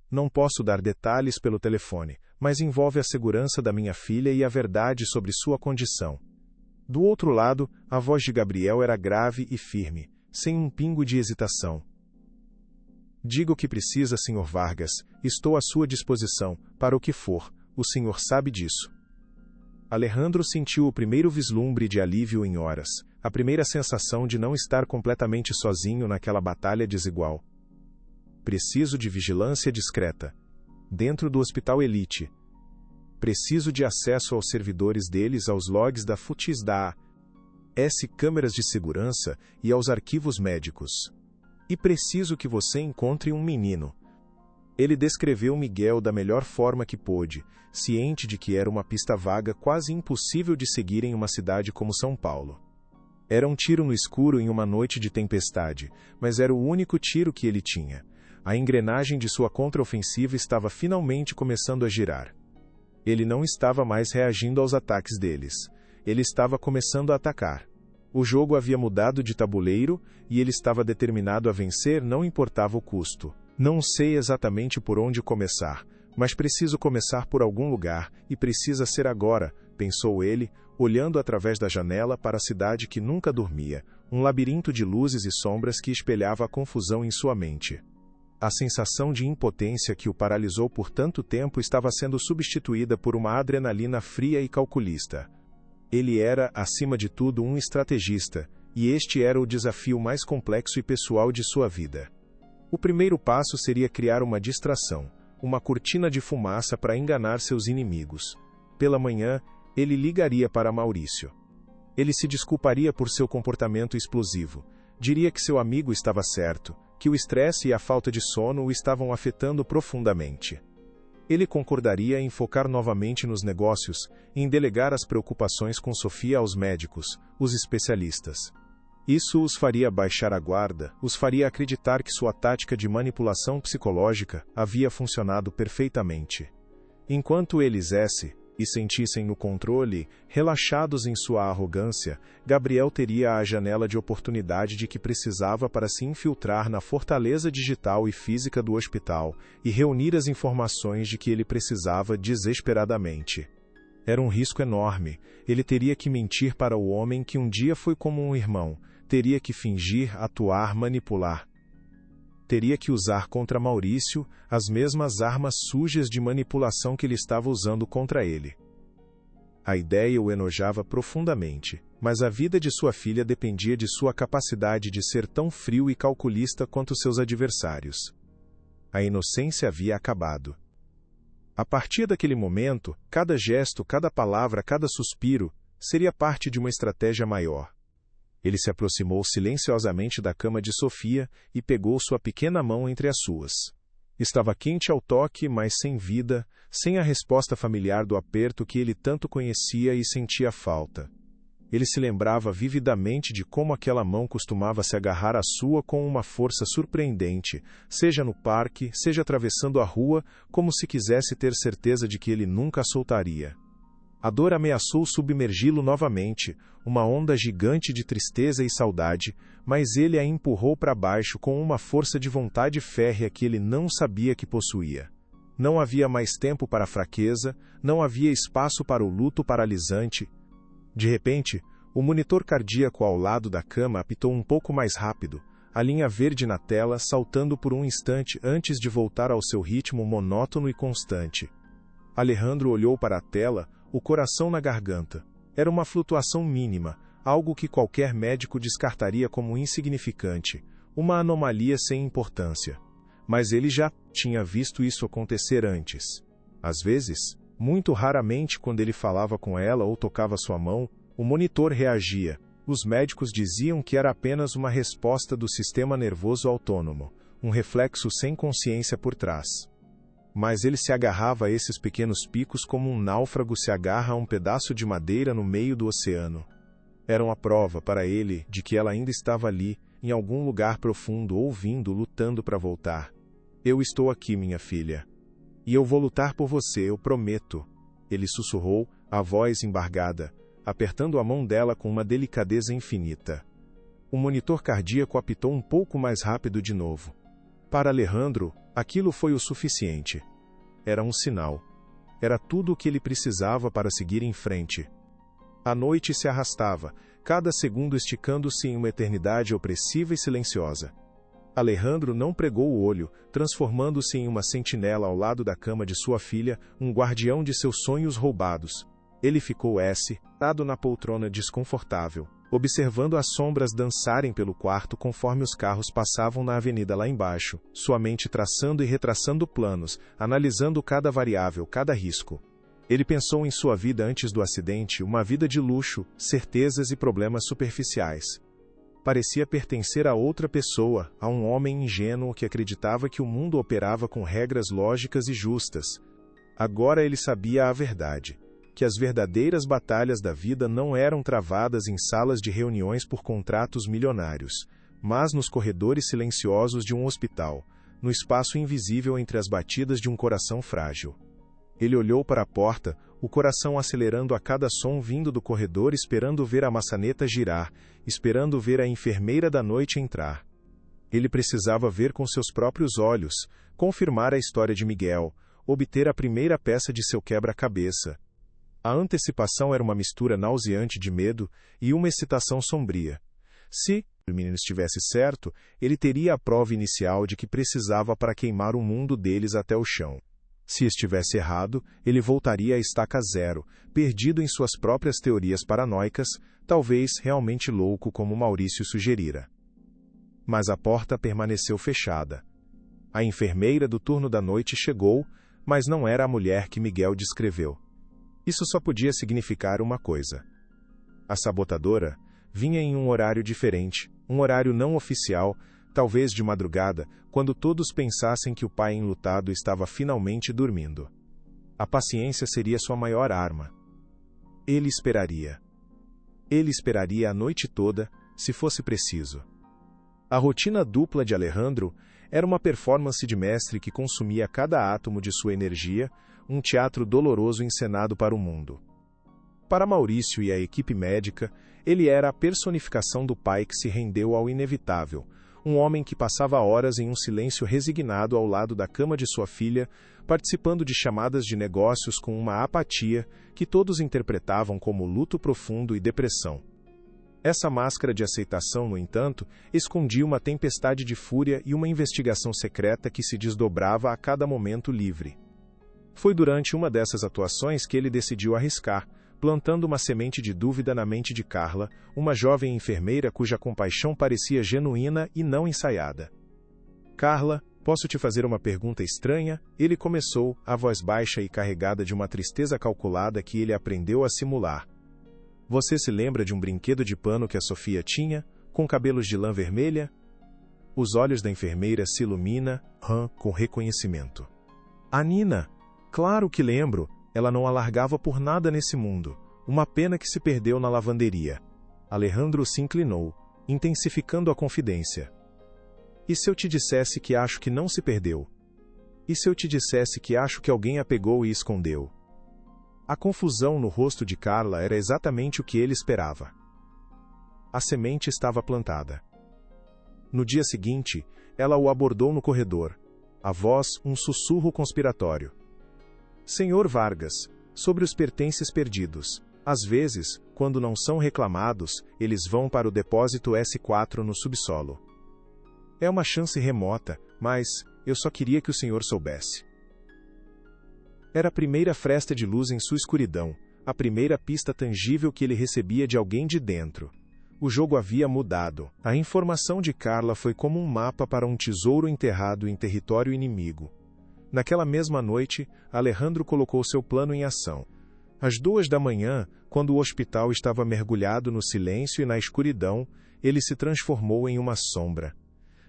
Não posso dar detalhes pelo telefone, mas envolve a segurança da minha filha e a verdade sobre sua condição. Do outro lado, a voz de Gabriel era grave e firme, sem um pingo de hesitação. Diga o que precisa, Sr. Vargas. Estou à sua disposição, para o que for. O senhor sabe disso. Alejandro sentiu o primeiro vislumbre de alívio em horas, a primeira sensação de não estar completamente sozinho naquela batalha desigual. Preciso de vigilância discreta. Dentro do Hospital Elite. Preciso de acesso aos servidores deles, aos logs da FUTIS da AS, câmeras de segurança e aos arquivos médicos. E preciso que você encontre um menino. Ele descreveu Miguel da melhor forma que pôde, ciente de que era uma pista vaga quase impossível de seguir em uma cidade como São Paulo. Era um tiro no escuro em uma noite de tempestade, mas era o único tiro que ele tinha. A engrenagem de sua contraofensiva estava finalmente começando a girar. Ele não estava mais reagindo aos ataques deles. Ele estava começando a atacar. O jogo havia mudado de tabuleiro, e ele estava determinado a vencer, não importava o custo. Não sei exatamente por onde começar, mas preciso começar por algum lugar, e precisa ser agora, pensou ele, olhando através da janela para a cidade que nunca dormia, um labirinto de luzes e sombras que espelhava a confusão em sua mente. A sensação de impotência que o paralisou por tanto tempo estava sendo substituída por uma adrenalina fria e calculista. Ele era, acima de tudo, um estrategista, e este era o desafio mais complexo e pessoal de sua vida. O primeiro passo seria criar uma distração, uma cortina de fumaça para enganar seus inimigos. Pela manhã, ele ligaria para Maurício. Ele se desculparia por seu comportamento explosivo. Diria que seu amigo estava certo, que o estresse e a falta de sono o estavam afetando profundamente. Ele concordaria em focar novamente nos negócios, em delegar as preocupações com Sofia aos médicos, os especialistas. Isso os faria baixar a guarda, os faria acreditar que sua tática de manipulação psicológica havia funcionado perfeitamente. Enquanto eles e sentissem no controle, relaxados em sua arrogância, Gabriel teria a janela de oportunidade de que precisava para se infiltrar na fortaleza digital e física do hospital e reunir as informações de que ele precisava desesperadamente. Era um risco enorme. Ele teria que mentir para o homem que um dia foi como um irmão, teria que fingir, atuar, manipular. Teria que usar contra Maurício as mesmas armas sujas de manipulação que ele estava usando contra ele. A ideia o enojava profundamente, mas a vida de sua filha dependia de sua capacidade de ser tão frio e calculista quanto seus adversários. A inocência havia acabado. A partir daquele momento, cada gesto, cada palavra, cada suspiro, seria parte de uma estratégia maior. Ele se aproximou silenciosamente da cama de Sofia e pegou sua pequena mão entre as suas. Estava quente ao toque, mas sem vida, sem a resposta familiar do aperto que ele tanto conhecia e sentia falta. Ele se lembrava vividamente de como aquela mão costumava se agarrar à sua com uma força surpreendente, seja no parque, seja atravessando a rua, como se quisesse ter certeza de que ele nunca a soltaria. A dor ameaçou submergi-lo novamente, uma onda gigante de tristeza e saudade, mas ele a empurrou para baixo com uma força de vontade férrea que ele não sabia que possuía. Não havia mais tempo para a fraqueza, não havia espaço para o luto paralisante. De repente, o monitor cardíaco ao lado da cama apitou um pouco mais rápido, a linha verde na tela saltando por um instante antes de voltar ao seu ritmo monótono e constante. Alejandro olhou para a tela, o coração na garganta. Era uma flutuação mínima, algo que qualquer médico descartaria como insignificante, uma anomalia sem importância. Mas ele já tinha visto isso acontecer antes. Às vezes, muito raramente quando ele falava com ela ou tocava sua mão, o monitor reagia, Os médicos diziam que era apenas uma resposta do sistema nervoso autônomo, um reflexo sem consciência por trás. Mas ele se agarrava a esses pequenos picos como um náufrago se agarra a um pedaço de madeira no meio do oceano. Eram a prova para ele de que ela ainda estava ali, em algum lugar profundo, ouvindo, lutando para voltar. Eu estou aqui, minha filha. E eu vou lutar por você, eu prometo. Ele sussurrou, a voz embargada, apertando a mão dela com uma delicadeza infinita. O monitor cardíaco apitou um pouco mais rápido de novo. Para Alejandro, aquilo foi o suficiente. Era um sinal. Era tudo o que ele precisava para seguir em frente. A noite se arrastava, cada segundo esticando-se em uma eternidade opressiva e silenciosa. Alejandro não pregou o olho, transformando-se em uma sentinela ao lado da cama de sua filha, um guardião de seus sonhos roubados. Ele ficou sentado na poltrona desconfortável, observando as sombras dançarem pelo quarto conforme os carros passavam na avenida lá embaixo, sua mente traçando e retraçando planos, analisando cada variável, cada risco. Ele pensou em sua vida antes do acidente, uma vida de luxo, certezas e problemas superficiais. Parecia pertencer a outra pessoa, a um homem ingênuo que acreditava que o mundo operava com regras lógicas e justas. Agora ele sabia a verdade, que as verdadeiras batalhas da vida não eram travadas em salas de reuniões por contratos milionários, mas nos corredores silenciosos de um hospital, no espaço invisível entre as batidas de um coração frágil. Ele olhou para a porta, o coração acelerando a cada som vindo do corredor, esperando ver a maçaneta girar, esperando ver a enfermeira da noite entrar. Ele precisava ver com seus próprios olhos, confirmar a história de Miguel, obter a primeira peça de seu quebra-cabeça. A antecipação era uma mistura nauseante de medo e uma excitação sombria. Se o menino estivesse certo, ele teria a prova inicial de que precisava para queimar o mundo deles até o chão. Se estivesse errado, ele voltaria à estaca zero, perdido em suas próprias teorias paranoicas, talvez realmente louco como Maurício sugerira. Mas a porta permaneceu fechada. A enfermeira do turno da noite chegou, mas não era a mulher que Miguel descreveu. Isso só podia significar uma coisa. A sabotadora vinha em um horário diferente, um horário não oficial, talvez de madrugada, quando todos pensassem que o pai enlutado estava finalmente dormindo. A paciência seria sua maior arma. Ele esperaria. Ele esperaria a noite toda, se fosse preciso. A rotina dupla de Alejandro era uma performance de mestre que consumia cada átomo de sua energia, um teatro doloroso encenado para o mundo. Para Maurício e a equipe médica, ele era a personificação do pai que se rendeu ao inevitável, um homem que passava horas em um silêncio resignado ao lado da cama de sua filha, participando de chamadas de negócios com uma apatia que todos interpretavam como luto profundo e depressão. Essa máscara de aceitação, no entanto, escondia uma tempestade de fúria e uma investigação secreta que se desdobrava a cada momento livre. Foi durante uma dessas atuações que ele decidiu arriscar, plantando uma semente de dúvida na mente de Carla, uma jovem enfermeira cuja compaixão parecia genuína e não ensaiada. Carla, posso te fazer uma pergunta estranha? Ele começou, a voz baixa e carregada de uma tristeza calculada que ele aprendeu a simular. Você se lembra de um brinquedo de pano que a Sofia tinha, com cabelos de lã vermelha? Os olhos da enfermeira se iluminam, com reconhecimento. A Nina! Claro que lembro! Ela não a largava por nada nesse mundo. Uma pena que se perdeu na lavanderia. Alejandro se inclinou, intensificando a confidência. E se eu te dissesse que acho que não se perdeu? E se eu te dissesse que acho que alguém a pegou e escondeu? A confusão no rosto de Carla era exatamente o que ele esperava. A semente estava plantada. No dia seguinte, ela o abordou no corredor. A voz, um sussurro conspiratório. Senhor Vargas, sobre os pertences perdidos. Às vezes, quando não são reclamados, eles vão para o depósito S4 no subsolo. É uma chance remota, mas eu só queria que o senhor soubesse. Era a primeira fresta de luz em sua escuridão, a primeira pista tangível que ele recebia de alguém de dentro. O jogo havia mudado. A informação de Carla foi como um mapa para um tesouro enterrado em território inimigo. Naquela mesma noite, Alejandro colocou seu plano em ação. Às 2 da manhã, quando o hospital estava mergulhado no silêncio e na escuridão, ele se transformou em uma sombra.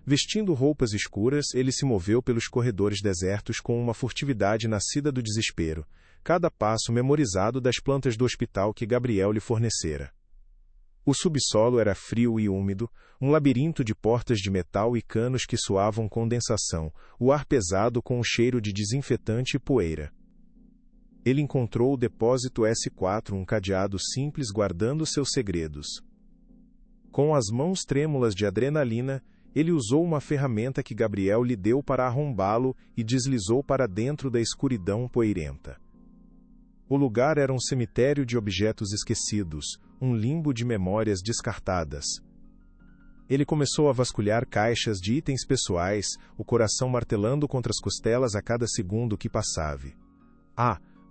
Vestindo roupas escuras, ele se moveu pelos corredores desertos com uma furtividade nascida do desespero, cada passo memorizado das plantas do hospital que Gabriel lhe fornecera. O subsolo era frio e úmido, um labirinto de portas de metal e canos que suavam condensação, o ar pesado com um cheiro de desinfetante e poeira. Ele encontrou o depósito S4, um cadeado simples guardando seus segredos. Com as mãos trêmulas de adrenalina, ele usou uma ferramenta que Gabriel lhe deu para arrombá-lo e deslizou para dentro da escuridão poeirenta. O lugar era um cemitério de objetos esquecidos, um limbo de memórias descartadas. Ele começou a vasculhar caixas de itens pessoais, o coração martelando contra as costelas a cada segundo que passava.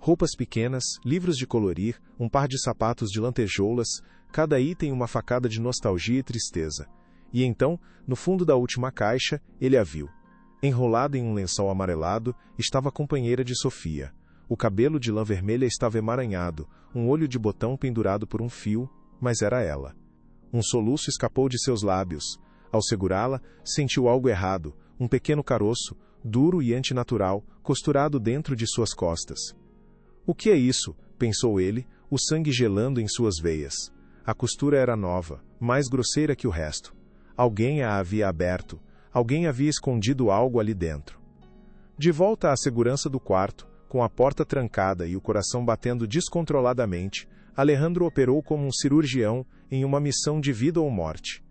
Roupas pequenas, livros de colorir, um par de sapatos de lantejoulas, cada item uma facada de nostalgia e tristeza. E então, no fundo da última caixa, ele a viu. Enrolada em um lençol amarelado, estava a companheira de Sofia. O cabelo de lã vermelha estava emaranhado, um olho de botão pendurado por um fio, mas era ela. Um soluço escapou de seus lábios. Ao segurá-la, sentiu algo errado, um pequeno caroço, duro e antinatural, costurado dentro de suas costas. O que é isso? Pensou ele, o sangue gelando em suas veias. A costura era nova, mais grosseira que o resto. Alguém a havia aberto, alguém havia escondido algo ali dentro. De volta à segurança do quarto, com a porta trancada e o coração batendo descontroladamente, Alejandro operou como um cirurgião em uma missão de vida ou morte.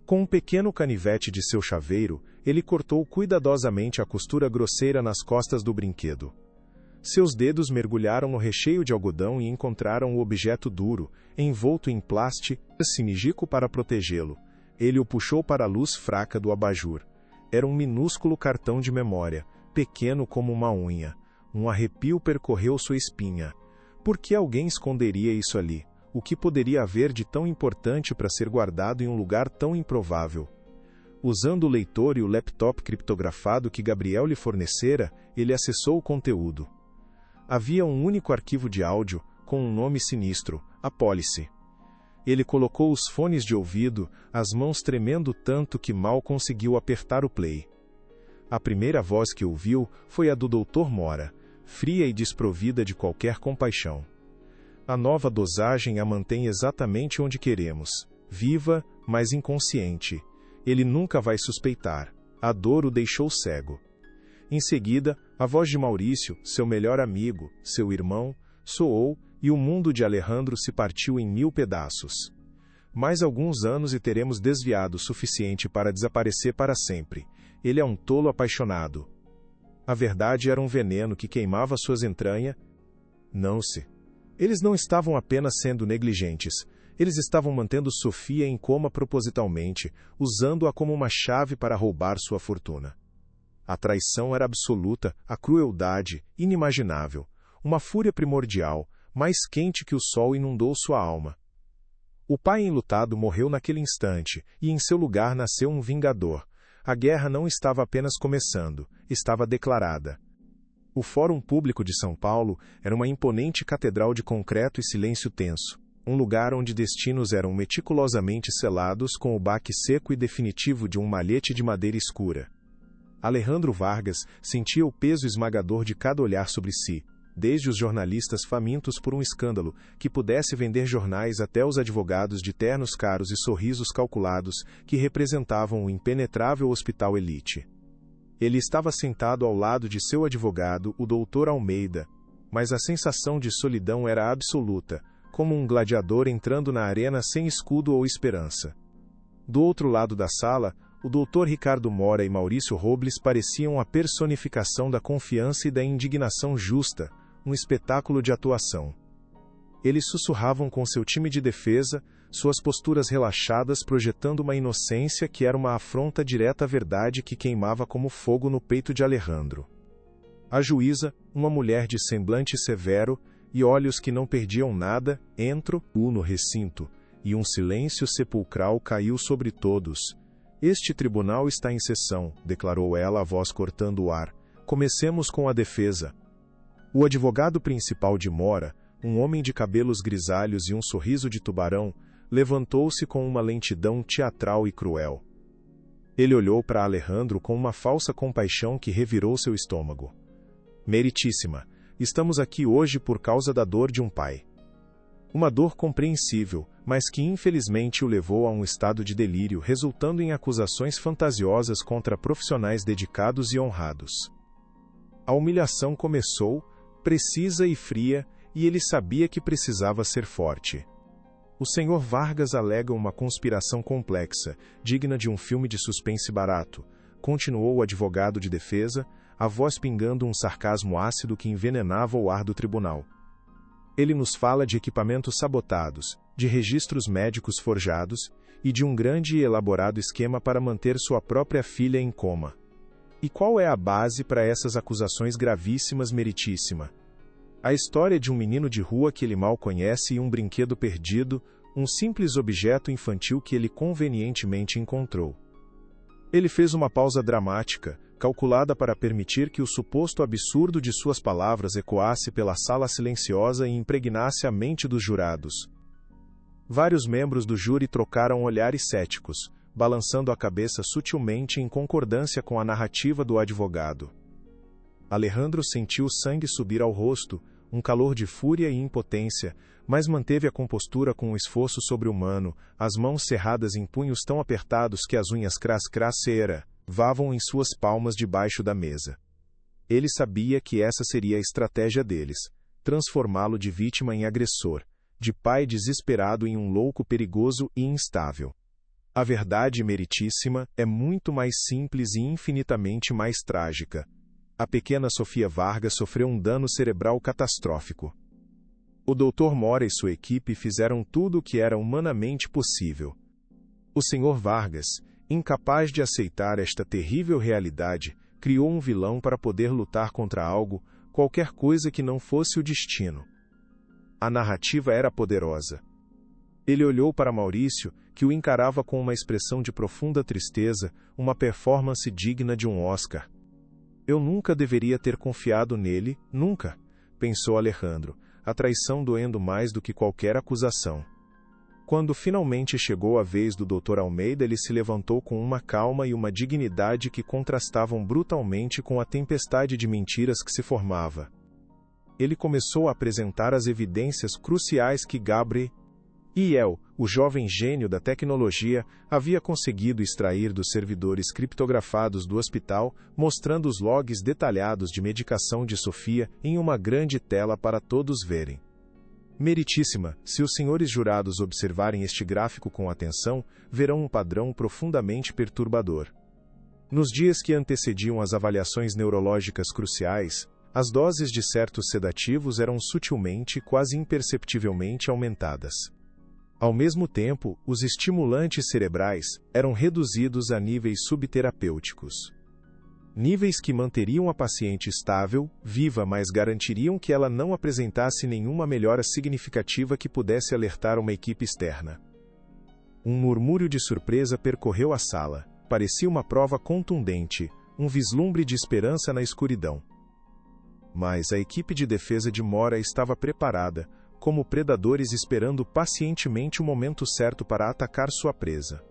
Com um pequeno canivete de seu chaveiro, ele cortou cuidadosamente a costura grosseira nas costas do brinquedo. Seus dedos mergulharam no recheio de algodão e encontraram o objeto duro, envolto em plástico sinigico para protegê-lo. Ele o puxou para a luz fraca do abajur. Era um minúsculo cartão de memória, pequeno como uma unha. Um arrepio percorreu sua espinha. Por que alguém esconderia isso ali? O que poderia haver de tão importante para ser guardado em um lugar tão improvável? Usando o leitor e o laptop criptografado que Gabriel lhe fornecera, ele acessou o conteúdo. Havia um único arquivo de áudio, com um nome sinistro, Apólice. Ele colocou os fones de ouvido, as mãos tremendo tanto que mal conseguiu apertar o play. A primeira voz que ouviu foi a do Dr. Mora, fria e desprovida de qualquer compaixão. A nova dosagem a mantém exatamente onde queremos, viva, mas inconsciente. Ele nunca vai suspeitar. A dor o deixou cego. Em seguida, a voz de Maurício, seu melhor amigo, seu irmão, soou e o mundo de Alejandro se partiu em 1000 pedaços. Mais alguns anos e teremos desviado o suficiente para desaparecer para sempre. Ele é um tolo apaixonado. A verdade era um veneno que queimava suas entranhas. Eles não estavam apenas sendo negligentes. Eles estavam mantendo Sofia em coma propositalmente, usando-a como uma chave para roubar sua fortuna. A traição era absoluta, a crueldade, inimaginável. Uma fúria primordial, mais quente que o sol inundou sua alma. O pai enlutado morreu naquele instante, e em seu lugar nasceu um vingador. A guerra não estava apenas começando, estava declarada. O Fórum Público de São Paulo era uma imponente catedral de concreto e silêncio tenso, um lugar onde destinos eram meticulosamente selados com o baque seco e definitivo de um malhete de madeira escura. Alejandro Vargas sentia o peso esmagador de cada olhar sobre si, desde os jornalistas famintos por um escândalo que pudesse vender jornais até os advogados de ternos caros e sorrisos calculados que representavam o impenetrável hospital elite. Ele estava sentado ao lado de seu advogado, o Dr. Almeida, mas a sensação de solidão era absoluta, como um gladiador entrando na arena sem escudo ou esperança. Do outro lado da sala, o Dr. Ricardo Mora e Maurício Robles pareciam a personificação da confiança e da indignação justa, um espetáculo de atuação. Eles sussurravam com seu time de defesa, suas posturas relaxadas projetando uma inocência que era uma afronta direta à verdade que queimava como fogo no peito de Alejandro. A juíza, uma mulher de semblante severo e olhos que não perdiam nada, entrou no recinto, e um silêncio sepulcral caiu sobre todos. Este tribunal está em sessão, declarou ela, a voz cortando o ar. Comecemos com a defesa. O advogado principal de Mora, um homem de cabelos grisalhos e um sorriso de tubarão, levantou-se com uma lentidão teatral e cruel. Ele olhou para Alejandro com uma falsa compaixão que revirou seu estômago. Meritíssima, estamos aqui hoje por causa da dor de um pai. Uma dor compreensível, mas que infelizmente o levou a um estado de delírio, resultando em acusações fantasiosas contra profissionais dedicados e honrados. A humilhação começou, precisa e fria, e ele sabia que precisava ser forte. O Sr. Vargas alega uma conspiração complexa, digna de um filme de suspense barato, continuou o advogado de defesa, a voz pingando um sarcasmo ácido que envenenava o ar do tribunal. Ele nos fala de equipamentos sabotados, de registros médicos forjados e de um grande e elaborado esquema para manter sua própria filha em coma. E qual é a base para essas acusações gravíssimas, Meritíssima? A história de um menino de rua que ele mal conhece e um brinquedo perdido, um simples objeto infantil que ele convenientemente encontrou. Ele fez uma pausa dramática, calculada para permitir que o suposto absurdo de suas palavras ecoasse pela sala silenciosa e impregnasse a mente dos jurados. Vários membros do júri trocaram olhares céticos, balançando a cabeça sutilmente em concordância com a narrativa do advogado. Alejandro sentiu o sangue subir ao rosto, um calor de fúria e impotência, mas manteve a compostura com um esforço sobre-humano, as mãos cerradas em punhos tão apertados que as unhas vavam em suas palmas debaixo da mesa. Ele sabia que essa seria a estratégia deles, transformá-lo de vítima em agressor, de pai desesperado em um louco perigoso e instável. A verdade, Meritíssima, é muito mais simples e infinitamente mais trágica. A pequena Sofia Vargas sofreu um dano cerebral catastrófico. O Dr. Mora e sua equipe fizeram tudo o que era humanamente possível. O Sr. Vargas, incapaz de aceitar esta terrível realidade, criou um vilão para poder lutar contra algo, qualquer coisa que não fosse o destino. A narrativa era poderosa. Ele olhou para Maurício, que o encarava com uma expressão de profunda tristeza, uma performance digna de um Oscar. Eu nunca deveria ter confiado nele, nunca, pensou Alejandro, a traição doendo mais do que qualquer acusação. Quando finalmente chegou a vez do Dr. Almeida, ele se levantou com uma calma e uma dignidade que contrastavam brutalmente com a tempestade de mentiras que se formava. Ele começou a apresentar as evidências cruciais que Gabriel, o jovem gênio da tecnologia, havia conseguido extrair dos servidores criptografados do hospital, mostrando os logs detalhados de medicação de Sofia em uma grande tela para todos verem. Meritíssima, se os senhores jurados observarem este gráfico com atenção, verão um padrão profundamente perturbador. Nos dias que antecediam as avaliações neurológicas cruciais, as doses de certos sedativos eram sutilmente, quase imperceptivelmente aumentadas. Ao mesmo tempo, os estimulantes cerebrais eram reduzidos a níveis subterapêuticos. Níveis que manteriam a paciente estável, viva, mas garantiriam que ela não apresentasse nenhuma melhora significativa que pudesse alertar uma equipe externa. Um murmúrio de surpresa percorreu a sala. Parecia uma prova contundente, um vislumbre de esperança na escuridão. Mas a equipe de defesa de Mora estava preparada, como predadores esperando pacientemente o momento certo para atacar sua presa.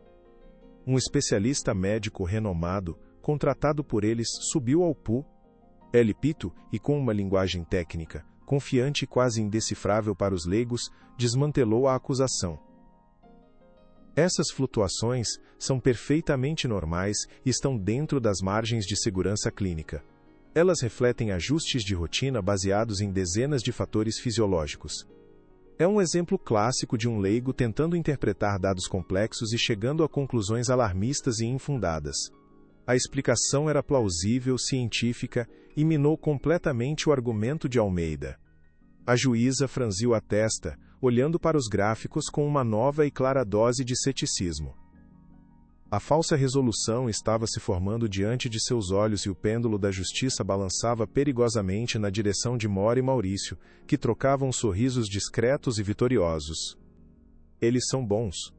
Um especialista médico renomado, contratado por eles, subiu ao púlpito e, com uma linguagem técnica, confiante e quase indecifrável para os leigos, desmantelou a acusação. Essas flutuações são perfeitamente normais e estão dentro das margens de segurança clínica. Elas refletem ajustes de rotina baseados em dezenas de fatores fisiológicos. É um exemplo clássico de um leigo tentando interpretar dados complexos e chegando a conclusões alarmistas e infundadas. A explicação era plausível, científica, e minou completamente o argumento de Almeida. A juíza franziu a testa, olhando para os gráficos com uma nova e clara dose de ceticismo. A falsa resolução estava se formando diante de seus olhos e o pêndulo da justiça balançava perigosamente na direção de Mora e Maurício, que trocavam sorrisos discretos e vitoriosos. Eles são bons.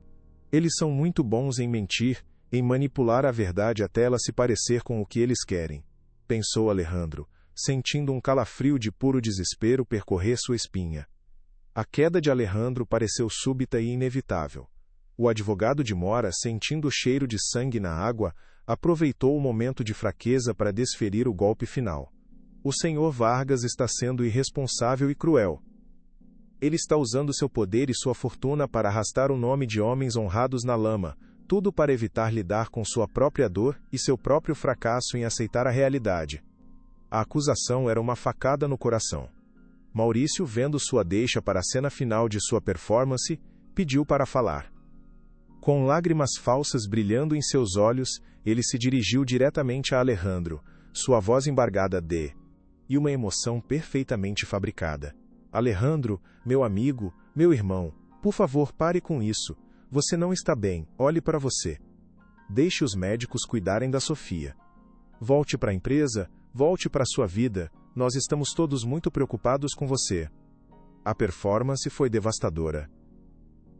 Eles são muito bons em mentir, em manipular a verdade até ela se parecer com o que eles querem, pensou Alejandro, sentindo um calafrio de puro desespero percorrer sua espinha. A queda de Alejandro pareceu súbita e inevitável. O advogado de Mora, sentindo o cheiro de sangue na água, aproveitou o momento de fraqueza para desferir o golpe final. O senhor Vargas está sendo irresponsável e cruel. Ele está usando seu poder e sua fortuna para arrastar o nome de homens honrados na lama, tudo para evitar lidar com sua própria dor e seu próprio fracasso em aceitar a realidade. A acusação era uma facada no coração. Maurício, vendo sua deixa para a cena final de sua performance, pediu para falar. Com lágrimas falsas brilhando em seus olhos, ele se dirigiu diretamente a Alejandro, sua voz embargada e uma emoção perfeitamente fabricada. Alejandro, meu amigo, meu irmão, por favor pare com isso. Você não está bem, olhe para você. Deixe os médicos cuidarem da Sofia. Volte para a empresa, volte para a sua vida, nós estamos todos muito preocupados com você. A performance foi devastadora.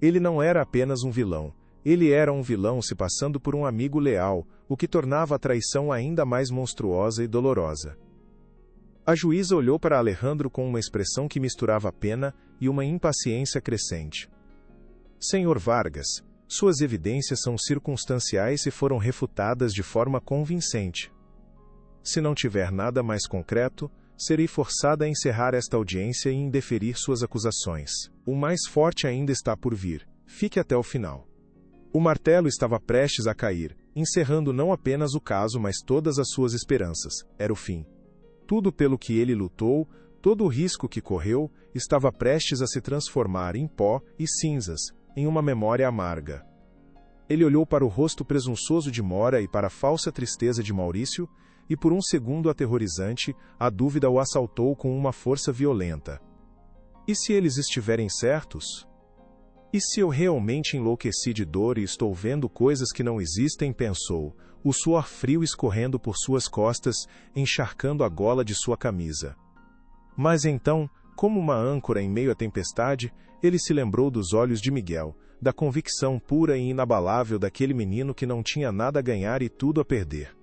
Ele não era apenas um vilão, ele era um vilão se passando por um amigo leal, o que tornava a traição ainda mais monstruosa e dolorosa. A juíza olhou para Alejandro com uma expressão que misturava pena e uma impaciência crescente. Senhor Vargas, suas evidências são circunstanciais e foram refutadas de forma convincente. Se não tiver nada mais concreto, serei forçada a encerrar esta audiência e indeferir suas acusações. O mais forte ainda está por vir. Fique até o final. O martelo estava prestes a cair, encerrando não apenas o caso, mas todas as suas esperanças. Era o fim. Tudo pelo que ele lutou, todo o risco que correu, estava prestes a se transformar em pó e cinzas, em uma memória amarga. Ele olhou para o rosto presunçoso de Mora e para a falsa tristeza de Maurício, e por um segundo aterrorizante, a dúvida o assaltou com uma força violenta. E se eles estiverem certos? E se eu realmente enlouqueci de dor e estou vendo coisas que não existem? Pensou, o suor frio escorrendo por suas costas, encharcando a gola de sua camisa. Mas então, como uma âncora em meio à tempestade, ele se lembrou dos olhos de Miguel, da convicção pura e inabalável daquele menino que não tinha nada a ganhar e tudo a perder.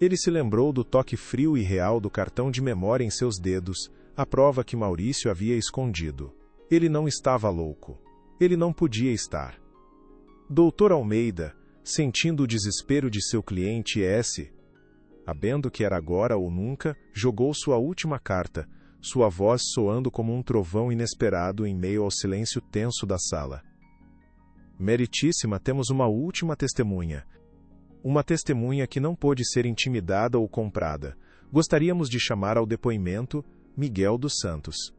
Ele se lembrou do toque frio e real do cartão de memória em seus dedos, a prova que Maurício havia escondido. Ele não estava louco. Ele não podia estar. Doutor Almeida, sentindo o desespero de seu cliente sabendo que era agora ou nunca, jogou sua última carta, sua voz soando como um trovão inesperado em meio ao silêncio tenso da sala. Meritíssima, temos uma última testemunha. Uma testemunha que não pôde ser intimidada ou comprada. Gostaríamos de chamar ao depoimento Miguel dos Santos.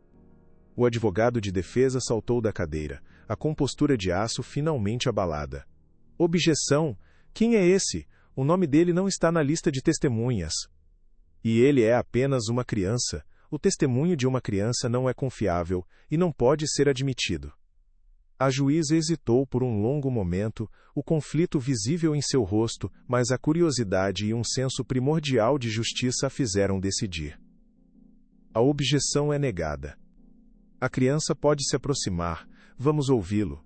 O advogado de defesa saltou da cadeira, a compostura de aço finalmente abalada. Objeção! Quem é esse? O nome dele não está na lista de testemunhas. E ele é apenas uma criança. O testemunho de uma criança não é confiável e não pode ser admitido. A juíza hesitou por um longo momento, o conflito visível em seu rosto, mas a curiosidade e um senso primordial de justiça a fizeram decidir. A objeção é negada. A criança pode se aproximar, vamos ouvi-lo.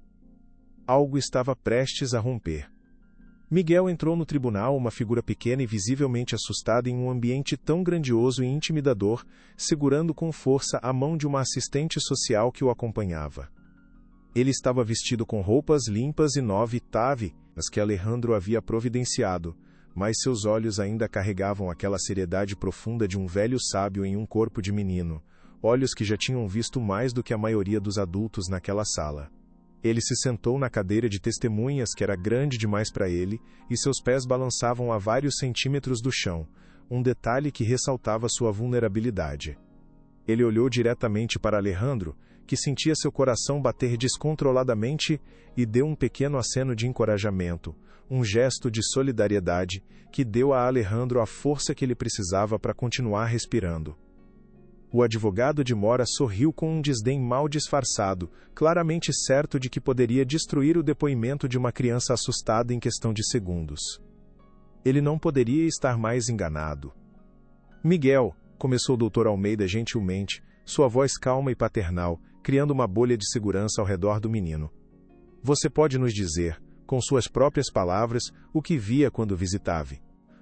Algo estava prestes a romper. Miguel entrou no tribunal, uma figura pequena e visivelmente assustada em um ambiente tão grandioso e intimidador, segurando com força a mão de uma assistente social que o acompanhava. Ele estava vestido com roupas limpas e as que Alejandro havia providenciado, mas seus olhos ainda carregavam aquela seriedade profunda de um velho sábio em um corpo de menino, olhos que já tinham visto mais do que a maioria dos adultos naquela sala. Ele se sentou na cadeira de testemunhas que era grande demais para ele, e seus pés balançavam a vários centímetros do chão, um detalhe que ressaltava sua vulnerabilidade. Ele olhou diretamente para Alejandro, que sentia seu coração bater descontroladamente, e deu um pequeno aceno de encorajamento, um gesto de solidariedade, que deu a Alejandro a força que ele precisava para continuar respirando. O advogado de Mora sorriu com um desdém mal disfarçado, claramente certo de que poderia destruir o depoimento de uma criança assustada em questão de segundos. Ele não poderia estar mais enganado. Miguel, começou o Dr. Almeida gentilmente, sua voz calma e paternal, criando uma bolha de segurança ao redor do menino. Você pode nos dizer, com suas próprias palavras, o que via quando visitava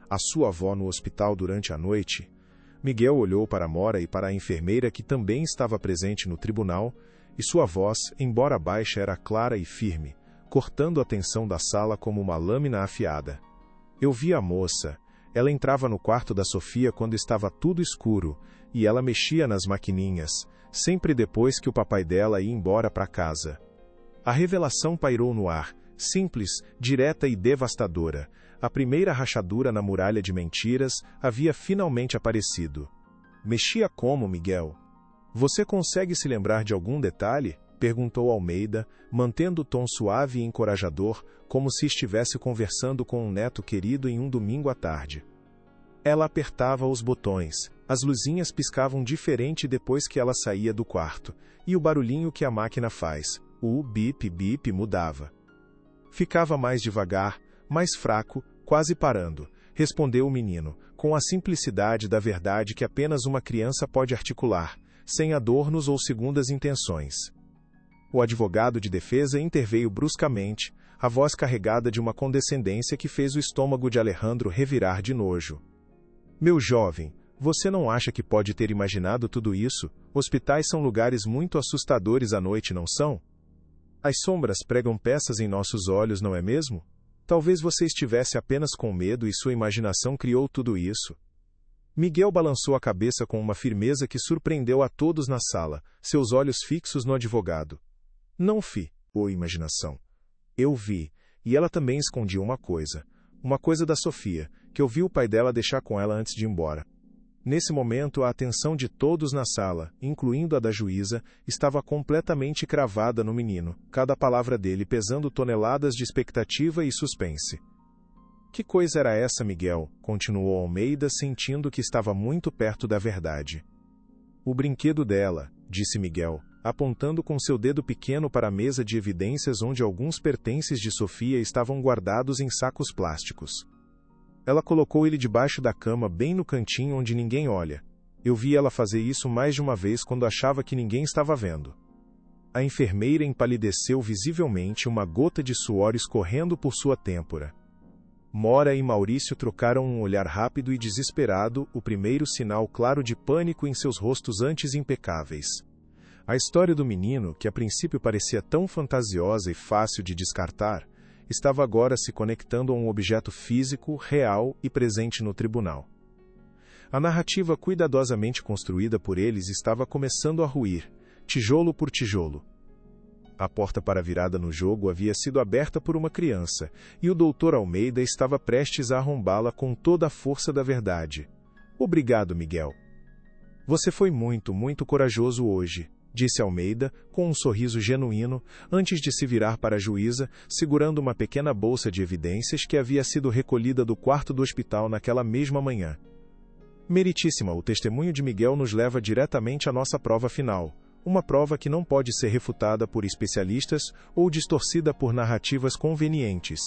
a sua avó no hospital durante a noite? Miguel olhou para Mora e para a enfermeira que também estava presente no tribunal, e sua voz, embora baixa, era clara e firme, cortando a tensão da sala como uma lâmina afiada. Eu vi a moça. Ela entrava no quarto da Sofia quando estava tudo escuro, e ela mexia nas maquininhas, sempre depois que o papai dela ia embora para casa. A revelação pairou no ar, simples, direta e devastadora. A primeira rachadura na muralha de mentiras havia finalmente aparecido. Mexia como, Miguel? Você consegue se lembrar de algum detalhe? Perguntou Almeida, mantendo o tom suave e encorajador, como se estivesse conversando com um neto querido em um domingo à tarde. Ela apertava os botões, as luzinhas piscavam diferente depois que ela saía do quarto, e o barulhinho que a máquina faz, o bip-bip, mudava. Ficava mais devagar, mais fraco, quase parando, respondeu o menino, com a simplicidade da verdade que apenas uma criança pode articular, sem adornos ou segundas intenções. O advogado de defesa interveio bruscamente, a voz carregada de uma condescendência que fez o estômago de Alejandro revirar de nojo. Meu jovem, você não acha que pode ter imaginado tudo isso? Hospitais são lugares muito assustadores à noite, não são? As sombras pregam peças em nossos olhos, não é mesmo? Talvez você estivesse apenas com medo e sua imaginação criou tudo isso. Miguel balançou a cabeça com uma firmeza que surpreendeu a todos na sala, seus olhos fixos no advogado. Não ou imaginação. Eu vi, e ela também escondia uma coisa da Sofia, que eu vi o pai dela deixar com ela antes de ir embora. Nesse momento, a atenção de todos na sala, incluindo a da juíza, estava completamente cravada no menino, cada palavra dele pesando toneladas de expectativa e suspense. Que coisa era essa, Miguel? Continuou Almeida, sentindo que estava muito perto da verdade. O brinquedo dela, disse Miguel, apontando com seu dedo pequeno para a mesa de evidências onde alguns pertences de Sofia estavam guardados em sacos plásticos. Ela colocou ele debaixo da cama, bem no cantinho onde ninguém olha. Eu vi ela fazer isso mais de uma vez quando achava que ninguém estava vendo. A enfermeira empalideceu visivelmente, uma gota de suor escorrendo por sua têmpora. Mora e Maurício trocaram um olhar rápido e desesperado, o primeiro sinal claro de pânico em seus rostos antes impecáveis. A história do menino, que a princípio parecia tão fantasiosa e fácil de descartar, estava agora se conectando a um objeto físico, real e presente no tribunal. A narrativa cuidadosamente construída por eles estava começando a ruir, tijolo por tijolo. A porta para a virada no jogo havia sido aberta por uma criança, e o Dr. Almeida estava prestes a arrombá-la com toda a força da verdade. Obrigado, Miguel. Você foi muito, muito corajoso hoje, disse Almeida, com um sorriso genuíno, antes de se virar para a juíza, segurando uma pequena bolsa de evidências que havia sido recolhida do quarto do hospital naquela mesma manhã. Meritíssima, o testemunho de Miguel nos leva diretamente à nossa prova final, uma prova que não pode ser refutada por especialistas ou distorcida por narrativas convenientes.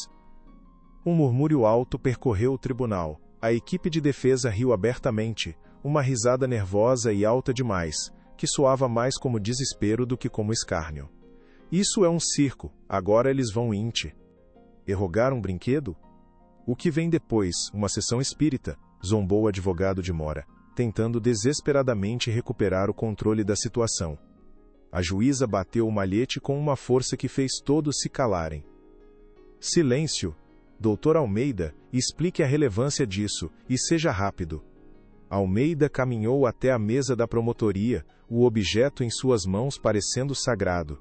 Um murmúrio alto percorreu o tribunal. A equipe de defesa riu abertamente, uma risada nervosa e alta demais, que soava mais como desespero do que como escárnio. Isso é um circo, agora eles vão inte. Errogar um brinquedo? O que vem depois, uma sessão espírita, zombou o advogado de Mora, tentando desesperadamente recuperar o controle da situação. A juíza bateu o malhete com uma força que fez todos se calarem. Silêncio! Doutor Almeida, explique a relevância disso, e seja rápido. Almeida caminhou até a mesa da promotoria, o objeto em suas mãos parecendo sagrado.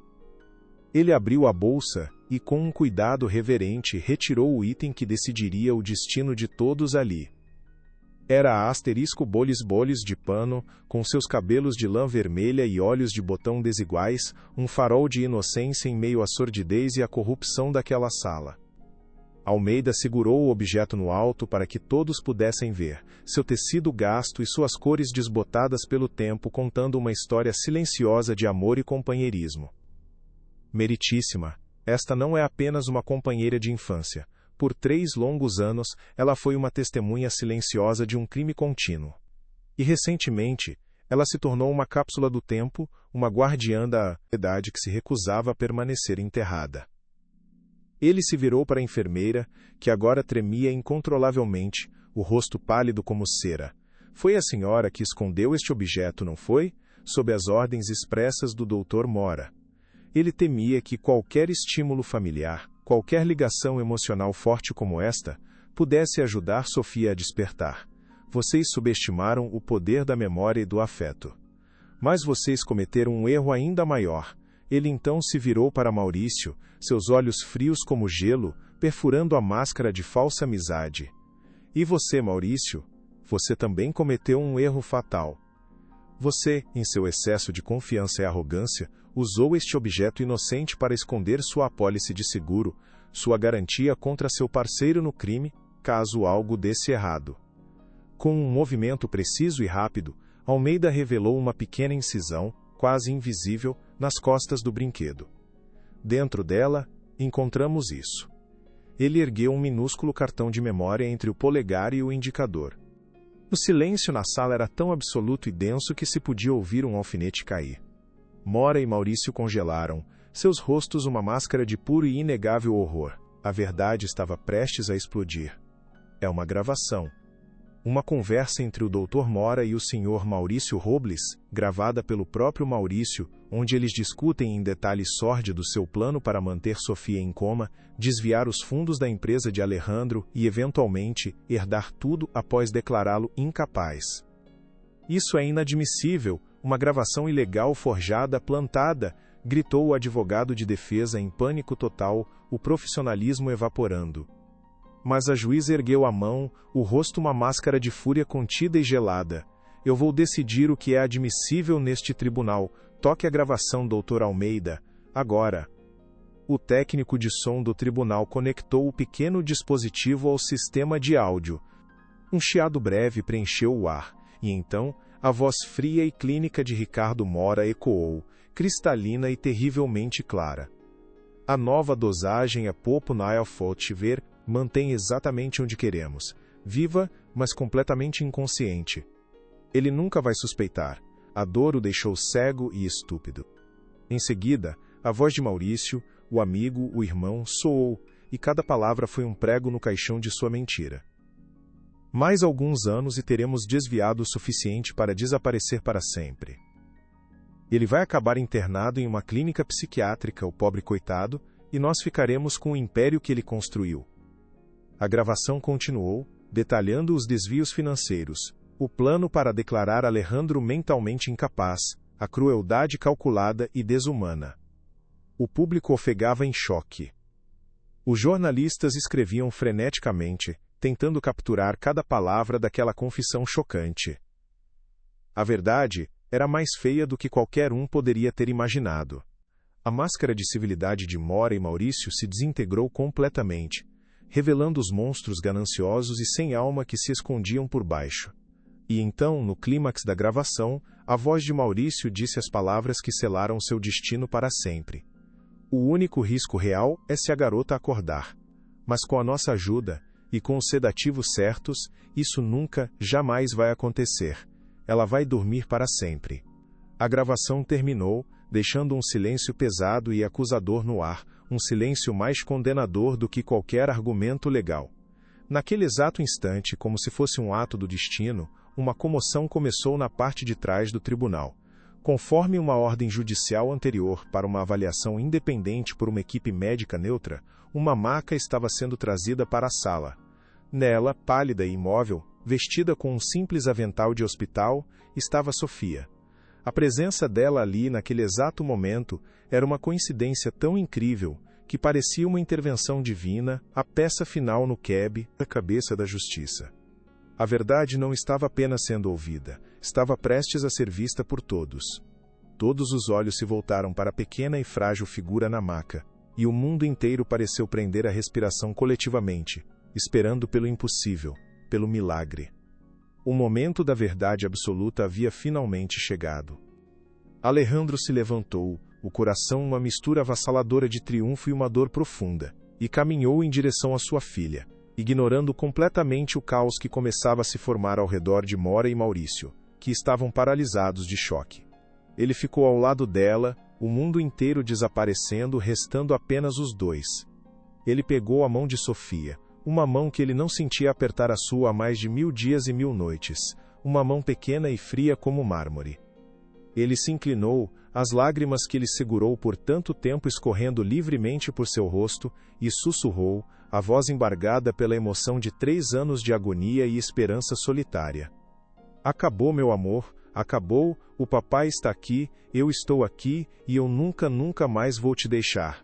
Ele abriu a bolsa e, com um cuidado reverente, retirou o item que decidiria o destino de todos ali. Era a asterisco bolis de pano, com seus cabelos de lã vermelha e olhos de botão desiguais, um farol de inocência em meio à sordidez e à corrupção daquela sala. Almeida segurou o objeto no alto para que todos pudessem ver, seu tecido gasto e suas cores desbotadas pelo tempo, contando uma história silenciosa de amor e companheirismo. Meritíssima, esta não é apenas uma companheira de infância. Por 3 longos anos, ela foi uma testemunha silenciosa de um crime contínuo. E recentemente, ela se tornou uma cápsula do tempo, uma guardiã da verdade que se recusava a permanecer enterrada. Ele se virou para a enfermeira, que agora tremia incontrolavelmente, o rosto pálido como cera. Foi a senhora que escondeu este objeto, não foi? Sob as ordens expressas do Dr. Mora. Ele temia que qualquer estímulo familiar, qualquer ligação emocional forte como esta, pudesse ajudar Sofia a despertar. Vocês subestimaram o poder da memória e do afeto. Mas vocês cometeram um erro ainda maior. Ele então se virou para Maurício, seus olhos frios como gelo, perfurando a máscara de falsa amizade. E você, Maurício? Você também cometeu um erro fatal. Você, em seu excesso de confiança e arrogância, usou este objeto inocente para esconder sua apólice de seguro, sua garantia contra seu parceiro no crime, caso algo desse errado. Com um movimento preciso e rápido, Almeida revelou uma pequena incisão, quase invisível, nas costas do brinquedo. Dentro dela, encontramos isso. Ele ergueu um minúsculo cartão de memória entre o polegar e o indicador. O silêncio na sala era tão absoluto e denso que se podia ouvir um alfinete cair. Mora e Maurício congelaram, seus rostos uma máscara de puro e inegável horror. A verdade estava prestes a explodir. É uma gravação. Uma conversa entre o Dr. Mora e o Sr. Maurício Robles, gravada pelo próprio Maurício, onde eles discutem em detalhes sórdidos seu plano para manter Sofia em coma, desviar os fundos da empresa de Alejandro e, eventualmente, herdar tudo após declará-lo incapaz. Isso é inadmissível, uma gravação ilegal forjada, plantada, gritou o advogado de defesa em pânico total, o profissionalismo evaporando. Mas a juíza ergueu a mão, o rosto uma máscara de fúria contida e gelada. Eu vou decidir o que é admissível neste tribunal. Toque a gravação, Dr. Almeida. Agora. O técnico de som do tribunal conectou o pequeno dispositivo ao sistema de áudio. Um chiado breve preencheu o ar, e então, a voz fria e clínica de Ricardo Mora ecoou, cristalina e terrivelmente clara. A nova dosagem é Popo Nile Fotiver, mantém exatamente onde queremos. Viva, mas completamente inconsciente. Ele nunca vai suspeitar. A dor o deixou cego e estúpido. Em seguida, a voz de Maurício, o amigo, o irmão, soou, e cada palavra foi um prego no caixão de sua mentira. Mais alguns anos e teremos desviado o suficiente para desaparecer para sempre. Ele vai acabar internado em uma clínica psiquiátrica, o pobre coitado, e nós ficaremos com o império que ele construiu. A gravação continuou, detalhando os desvios financeiros, o plano para declarar Alejandro mentalmente incapaz, a crueldade calculada e desumana. O público ofegava em choque. Os jornalistas escreviam freneticamente, tentando capturar cada palavra daquela confissão chocante. A verdade era mais feia do que qualquer um poderia ter imaginado. A máscara de civilidade de Mora e Maurício se desintegrou completamente, revelando os monstros gananciosos e sem alma que se escondiam por baixo. E então, no clímax da gravação, a voz de Maurício disse as palavras que selaram seu destino para sempre. O único risco real é se a garota acordar. Mas com a nossa ajuda, e com os sedativos certos, isso nunca, jamais vai acontecer. Ela vai dormir para sempre. A gravação terminou, deixando um silêncio pesado e acusador no ar, um silêncio mais condenador do que qualquer argumento legal. Naquele exato instante, como se fosse um ato do destino, uma comoção começou na parte de trás do tribunal. Conforme uma ordem judicial anterior para uma avaliação independente por uma equipe médica neutra, uma maca estava sendo trazida para a sala. Nela, pálida e imóvel, vestida com um simples avental de hospital, estava Sofia. A presença dela ali naquele exato momento era uma coincidência tão incrível que parecia uma intervenção divina, a peça final no quebra-cabeça da justiça. A verdade não estava apenas sendo ouvida, estava prestes a ser vista por todos. Todos os olhos se voltaram para a pequena e frágil figura na maca, e o mundo inteiro pareceu prender a respiração coletivamente, esperando pelo impossível, pelo milagre. O momento da verdade absoluta havia finalmente chegado. Alejandro se levantou, o coração uma mistura avassaladora de triunfo e uma dor profunda, e caminhou em direção à sua filha, ignorando completamente o caos que começava a se formar ao redor de Mora e Maurício, que estavam paralisados de choque. Ele ficou ao lado dela, o mundo inteiro desaparecendo, restando apenas os dois. Ele pegou a mão de Sofia, uma mão que ele não sentia apertar a sua há mais de 1000 dias e 1000 noites, uma mão pequena e fria como mármore. Ele se inclinou, as lágrimas que ele segurou por tanto tempo escorrendo livremente por seu rosto, e sussurrou, a voz embargada pela emoção de 3 anos de agonia e esperança solitária. Acabou, meu amor, acabou, o papai está aqui, eu estou aqui, e eu nunca mais vou te deixar.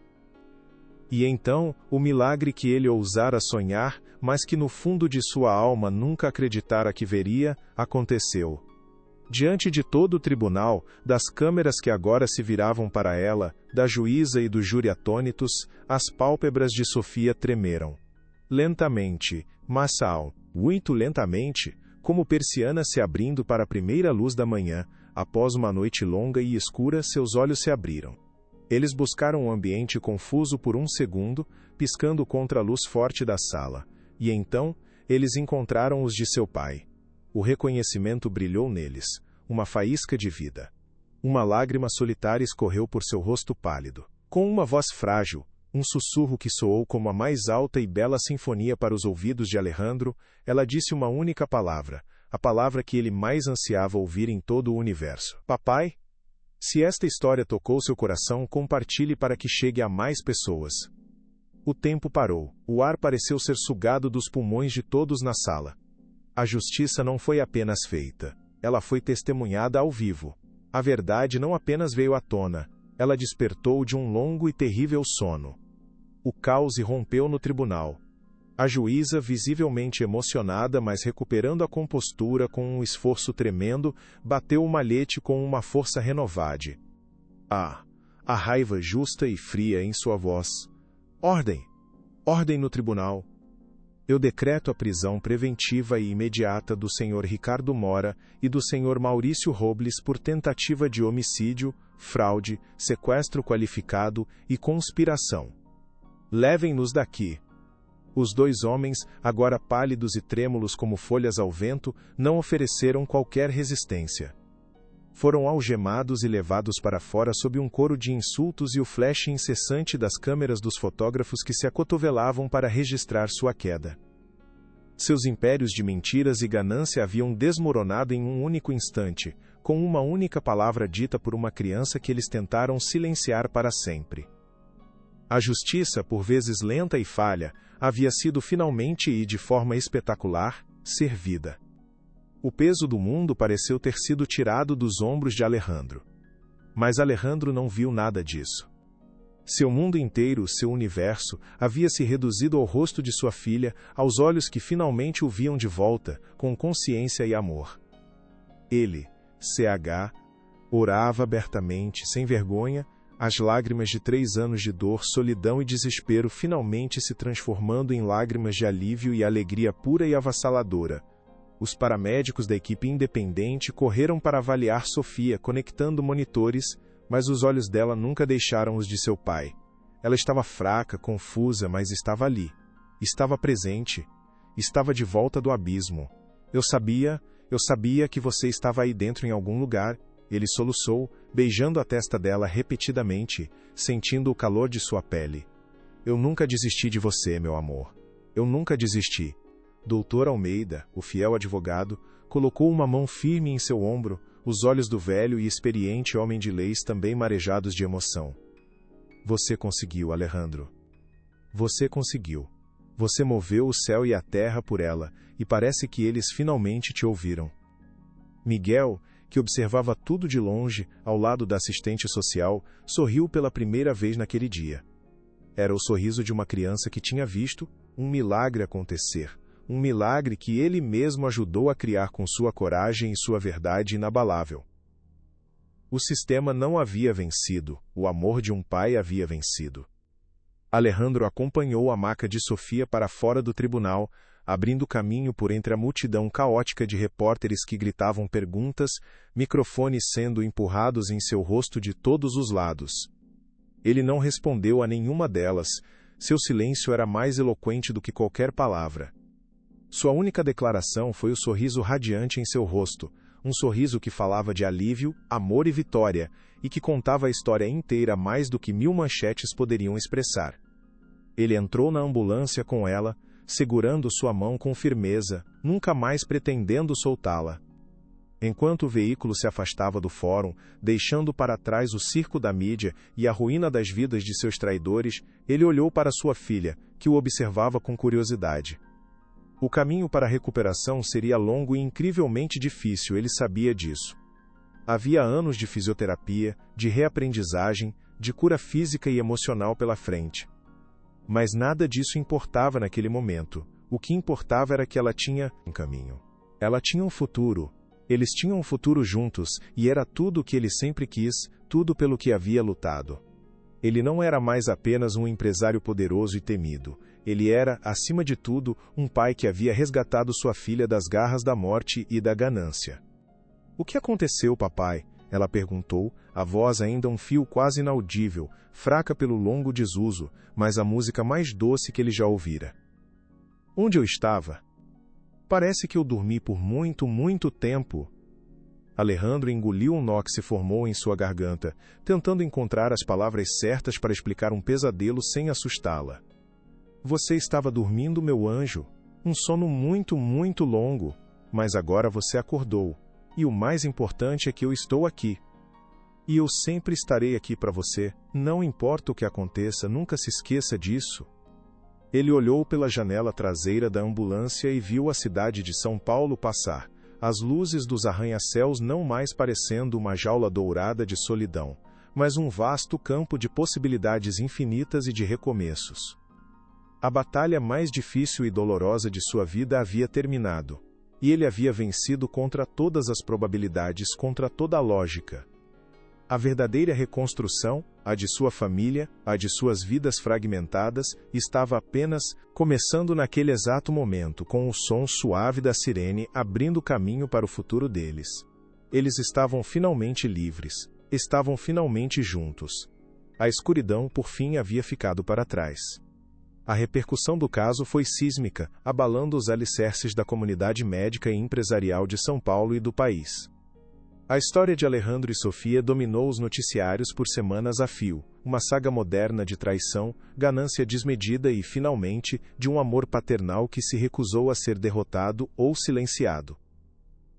E então, o milagre que ele ousara sonhar, mas que no fundo de sua alma nunca acreditara que veria, aconteceu. Diante de todo o tribunal, das câmeras que agora se viravam para ela, da juíza e do júri atônitos, as pálpebras de Sofia tremeram. Lentamente, mas muito lentamente, como persiana se abrindo para a primeira luz da manhã, após uma noite longa e escura, seus olhos se abriram. Eles buscaram o ambiente confuso por um segundo, piscando contra a luz forte da sala, e então, eles encontraram os de seu pai. O reconhecimento brilhou neles, uma faísca de vida. Uma lágrima solitária escorreu por seu rosto pálido. Com uma voz frágil, um sussurro que soou como a mais alta e bela sinfonia para os ouvidos de Alejandro, ela disse uma única palavra, a palavra que ele mais ansiava ouvir em todo o universo. Papai? Se esta história tocou seu coração, compartilhe para que chegue a mais pessoas. O tempo parou, o ar pareceu ser sugado dos pulmões de todos na sala. A justiça não foi apenas feita, ela foi testemunhada ao vivo. A verdade não apenas veio à tona, ela despertou de um longo e terrível sono. O caos irrompeu no tribunal. A juíza, visivelmente emocionada, mas recuperando a compostura com um esforço tremendo, bateu o malhete com uma força renovada. A raiva justa e fria em sua voz. Ordem! Ordem no tribunal! Eu decreto a prisão preventiva e imediata do Sr. Ricardo Mora e do Sr. Maurício Robles por tentativa de homicídio, fraude, sequestro qualificado e conspiração. Levem-nos daqui. Os 2 homens, agora pálidos e trêmulos como folhas ao vento, não ofereceram qualquer resistência. Foram algemados e levados para fora sob um coro de insultos e o flash incessante das câmeras dos fotógrafos que se acotovelavam para registrar sua queda. Seus impérios de mentiras e ganância haviam desmoronado em um único instante, com uma única palavra dita por uma criança que eles tentaram silenciar para sempre. A justiça, por vezes lenta e falha, havia sido finalmente e de forma espetacular, servida. O peso do mundo pareceu ter sido tirado dos ombros de Alejandro. Mas Alejandro não viu nada disso. Seu mundo inteiro, seu universo, havia se reduzido ao rosto de sua filha, aos olhos que finalmente o viam de volta, com consciência e amor. Ele, CH, orava abertamente, sem vergonha, as lágrimas de 3 anos de dor, solidão e desespero finalmente se transformando em lágrimas de alívio e alegria pura e avassaladora. Os paramédicos da equipe independente correram para avaliar Sofia, conectando monitores, mas os olhos dela nunca deixaram os de seu pai. Ela estava fraca, confusa, mas estava ali. Estava presente. Estava de volta do abismo. Eu sabia que você estava aí dentro em algum lugar. Ele soluçou, beijando a testa dela repetidamente, sentindo o calor de sua pele. Eu nunca desisti de você, meu amor. Eu nunca desisti. Doutor Almeida, o fiel advogado, colocou uma mão firme em seu ombro, os olhos do velho e experiente homem de leis também marejados de emoção. Você conseguiu, Alejandro. Você conseguiu. Você moveu o céu e a terra por ela, e parece que eles finalmente te ouviram. Miguel, que observava tudo de longe, ao lado da assistente social, sorriu pela primeira vez naquele dia. Era o sorriso de uma criança que tinha visto um milagre acontecer. Um milagre que ele mesmo ajudou a criar com sua coragem e sua verdade inabalável. O sistema não havia vencido, o amor de um pai havia vencido. Alejandro acompanhou a maca de Sofia para fora do tribunal, abrindo caminho por entre a multidão caótica de repórteres que gritavam perguntas, microfones sendo empurrados em seu rosto de todos os lados. Ele não respondeu a nenhuma delas, seu silêncio era mais eloquente do que qualquer palavra. Sua única declaração foi o sorriso radiante em seu rosto, um sorriso que falava de alívio, amor e vitória, e que contava a história inteira mais do que 1000 manchetes poderiam expressar. Ele entrou na ambulância com ela, segurando sua mão com firmeza, nunca mais pretendendo soltá-la. Enquanto o veículo se afastava do fórum, deixando para trás o circo da mídia e a ruína das vidas de seus traidores, ele olhou para sua filha, que o observava com curiosidade. O caminho para a recuperação seria longo e incrivelmente difícil, ele sabia disso. Havia anos de fisioterapia, de reaprendizagem, de cura física e emocional pela frente. Mas nada disso importava naquele momento. O que importava era que ela tinha um caminho. Ela tinha um futuro. Eles tinham um futuro juntos, e era tudo o que ele sempre quis, tudo pelo que havia lutado. Ele não era mais apenas um empresário poderoso e temido. Ele era, acima de tudo, um pai que havia resgatado sua filha das garras da morte e da ganância. "O que aconteceu, papai?" ela perguntou, a voz ainda um fio quase inaudível, fraca pelo longo desuso, mas a música mais doce que ele já ouvira. "Onde eu estava? Parece que eu dormi por muito, muito tempo." Alejandro engoliu um nó que se formou em sua garganta, tentando encontrar as palavras certas para explicar um pesadelo sem assustá-la. "Você estava dormindo, meu anjo. Um sono muito, muito longo. Mas agora você acordou. E o mais importante é que eu estou aqui. E eu sempre estarei aqui para você, não importa o que aconteça, nunca se esqueça disso." Ele olhou pela janela traseira da ambulância e viu a cidade de São Paulo passar, as luzes dos arranha-céus não mais parecendo uma jaula dourada de solidão, mas um vasto campo de possibilidades infinitas e de recomeços. A batalha mais difícil e dolorosa de sua vida havia terminado, e ele havia vencido contra todas as probabilidades, contra toda a lógica. A verdadeira reconstrução, a de sua família, a de suas vidas fragmentadas, estava apenas começando naquele exato momento, com o som suave da sirene abrindo caminho para o futuro deles. Eles estavam finalmente livres, estavam finalmente juntos. A escuridão, por fim, havia ficado para trás. A repercussão do caso foi sísmica, abalando os alicerces da comunidade médica e empresarial de São Paulo e do país. A história de Alejandro e Sofia dominou os noticiários por semanas a fio, uma saga moderna de traição, ganância desmedida e, finalmente, de um amor paternal que se recusou a ser derrotado ou silenciado.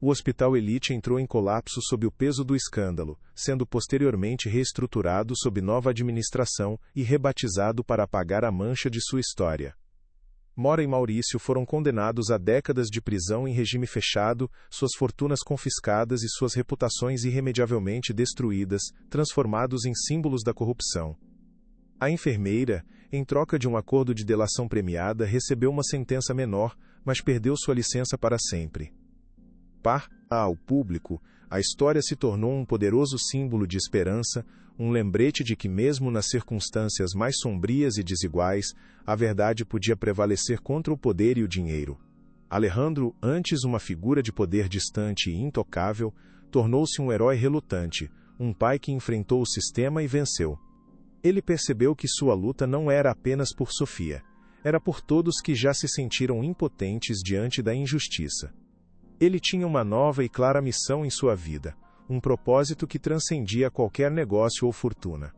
O Hospital Elite entrou em colapso sob o peso do escândalo, sendo posteriormente reestruturado sob nova administração e rebatizado para apagar a mancha de sua história. Mora e Maurício foram condenados a décadas de prisão em regime fechado, suas fortunas confiscadas e suas reputações irremediavelmente destruídas, transformados em símbolos da corrupção. A enfermeira, em troca de um acordo de delação premiada, recebeu uma sentença menor, mas perdeu sua licença para sempre. Ao público, a história se tornou um poderoso símbolo de esperança, um lembrete de que mesmo nas circunstâncias mais sombrias e desiguais, a verdade podia prevalecer contra o poder e o dinheiro. Alejandro, antes uma figura de poder distante e intocável, tornou-se um herói relutante, um pai que enfrentou o sistema e venceu. Ele percebeu que sua luta não era apenas por Sofia, era por todos que já se sentiram impotentes diante da injustiça. Ele tinha uma nova e clara missão em sua vida, um propósito que transcendia qualquer negócio ou fortuna.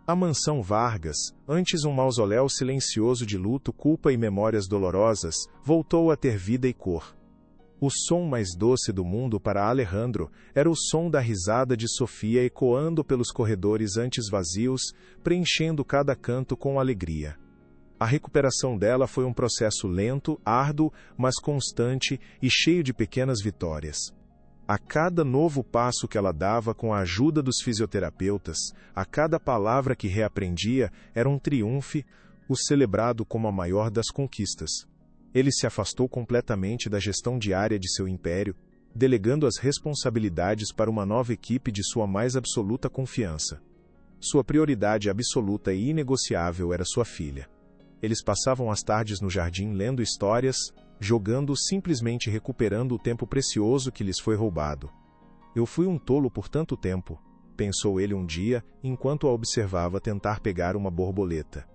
A mansão Vargas, antes um mausoléu silencioso de luto, culpa e memórias dolorosas, voltou a ter vida e cor. O som mais doce do mundo para Alejandro era o som da risada de Sofia ecoando pelos corredores antes vazios, preenchendo cada canto com alegria. A recuperação dela foi um processo lento, árduo, mas constante e cheio de pequenas vitórias. A cada novo passo que ela dava com a ajuda dos fisioterapeutas, a cada palavra que reaprendia, era um triunfo, o celebrado como a maior das conquistas. Ele se afastou completamente da gestão diária de seu império, delegando as responsabilidades para uma nova equipe de sua mais absoluta confiança. Sua prioridade absoluta e inegociável era sua filha. Eles passavam as tardes no jardim lendo histórias, jogando, simplesmente recuperando o tempo precioso que lhes foi roubado. "Eu fui um tolo por tanto tempo", pensou ele um dia, enquanto a observava tentar pegar uma borboleta.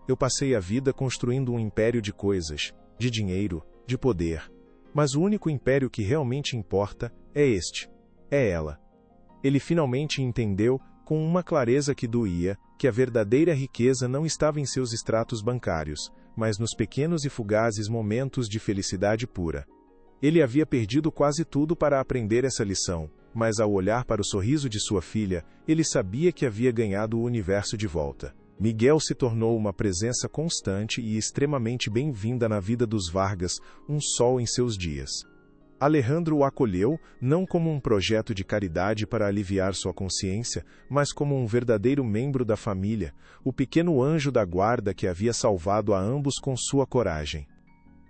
"Eu passei a vida construindo um império de coisas, de dinheiro, de poder. Mas o único império que realmente importa é este. É ela." Ele finalmente entendeu, com uma clareza que doía, que a verdadeira riqueza não estava em seus extratos bancários, mas nos pequenos e fugazes momentos de felicidade pura. Ele havia perdido quase tudo para aprender essa lição, mas ao olhar para o sorriso de sua filha, ele sabia que havia ganhado o universo de volta. Miguel se tornou uma presença constante e extremamente bem-vinda na vida dos Vargas, um sol em seus dias. Alejandro o acolheu, não como um projeto de caridade para aliviar sua consciência, mas como um verdadeiro membro da família, o pequeno anjo da guarda que havia salvado a ambos com sua coragem.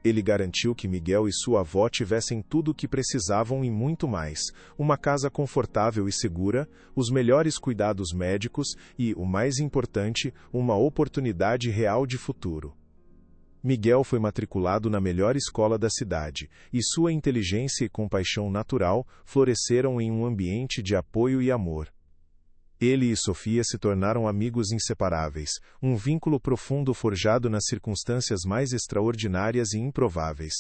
Ele garantiu que Miguel e sua avó tivessem tudo o que precisavam e muito mais: uma casa confortável e segura, os melhores cuidados médicos e, o mais importante, uma oportunidade real de futuro. Miguel foi matriculado na melhor escola da cidade, e sua inteligência e compaixão natural floresceram em um ambiente de apoio e amor. Ele e Sofia se tornaram amigos inseparáveis, um vínculo profundo forjado nas circunstâncias mais extraordinárias e improváveis.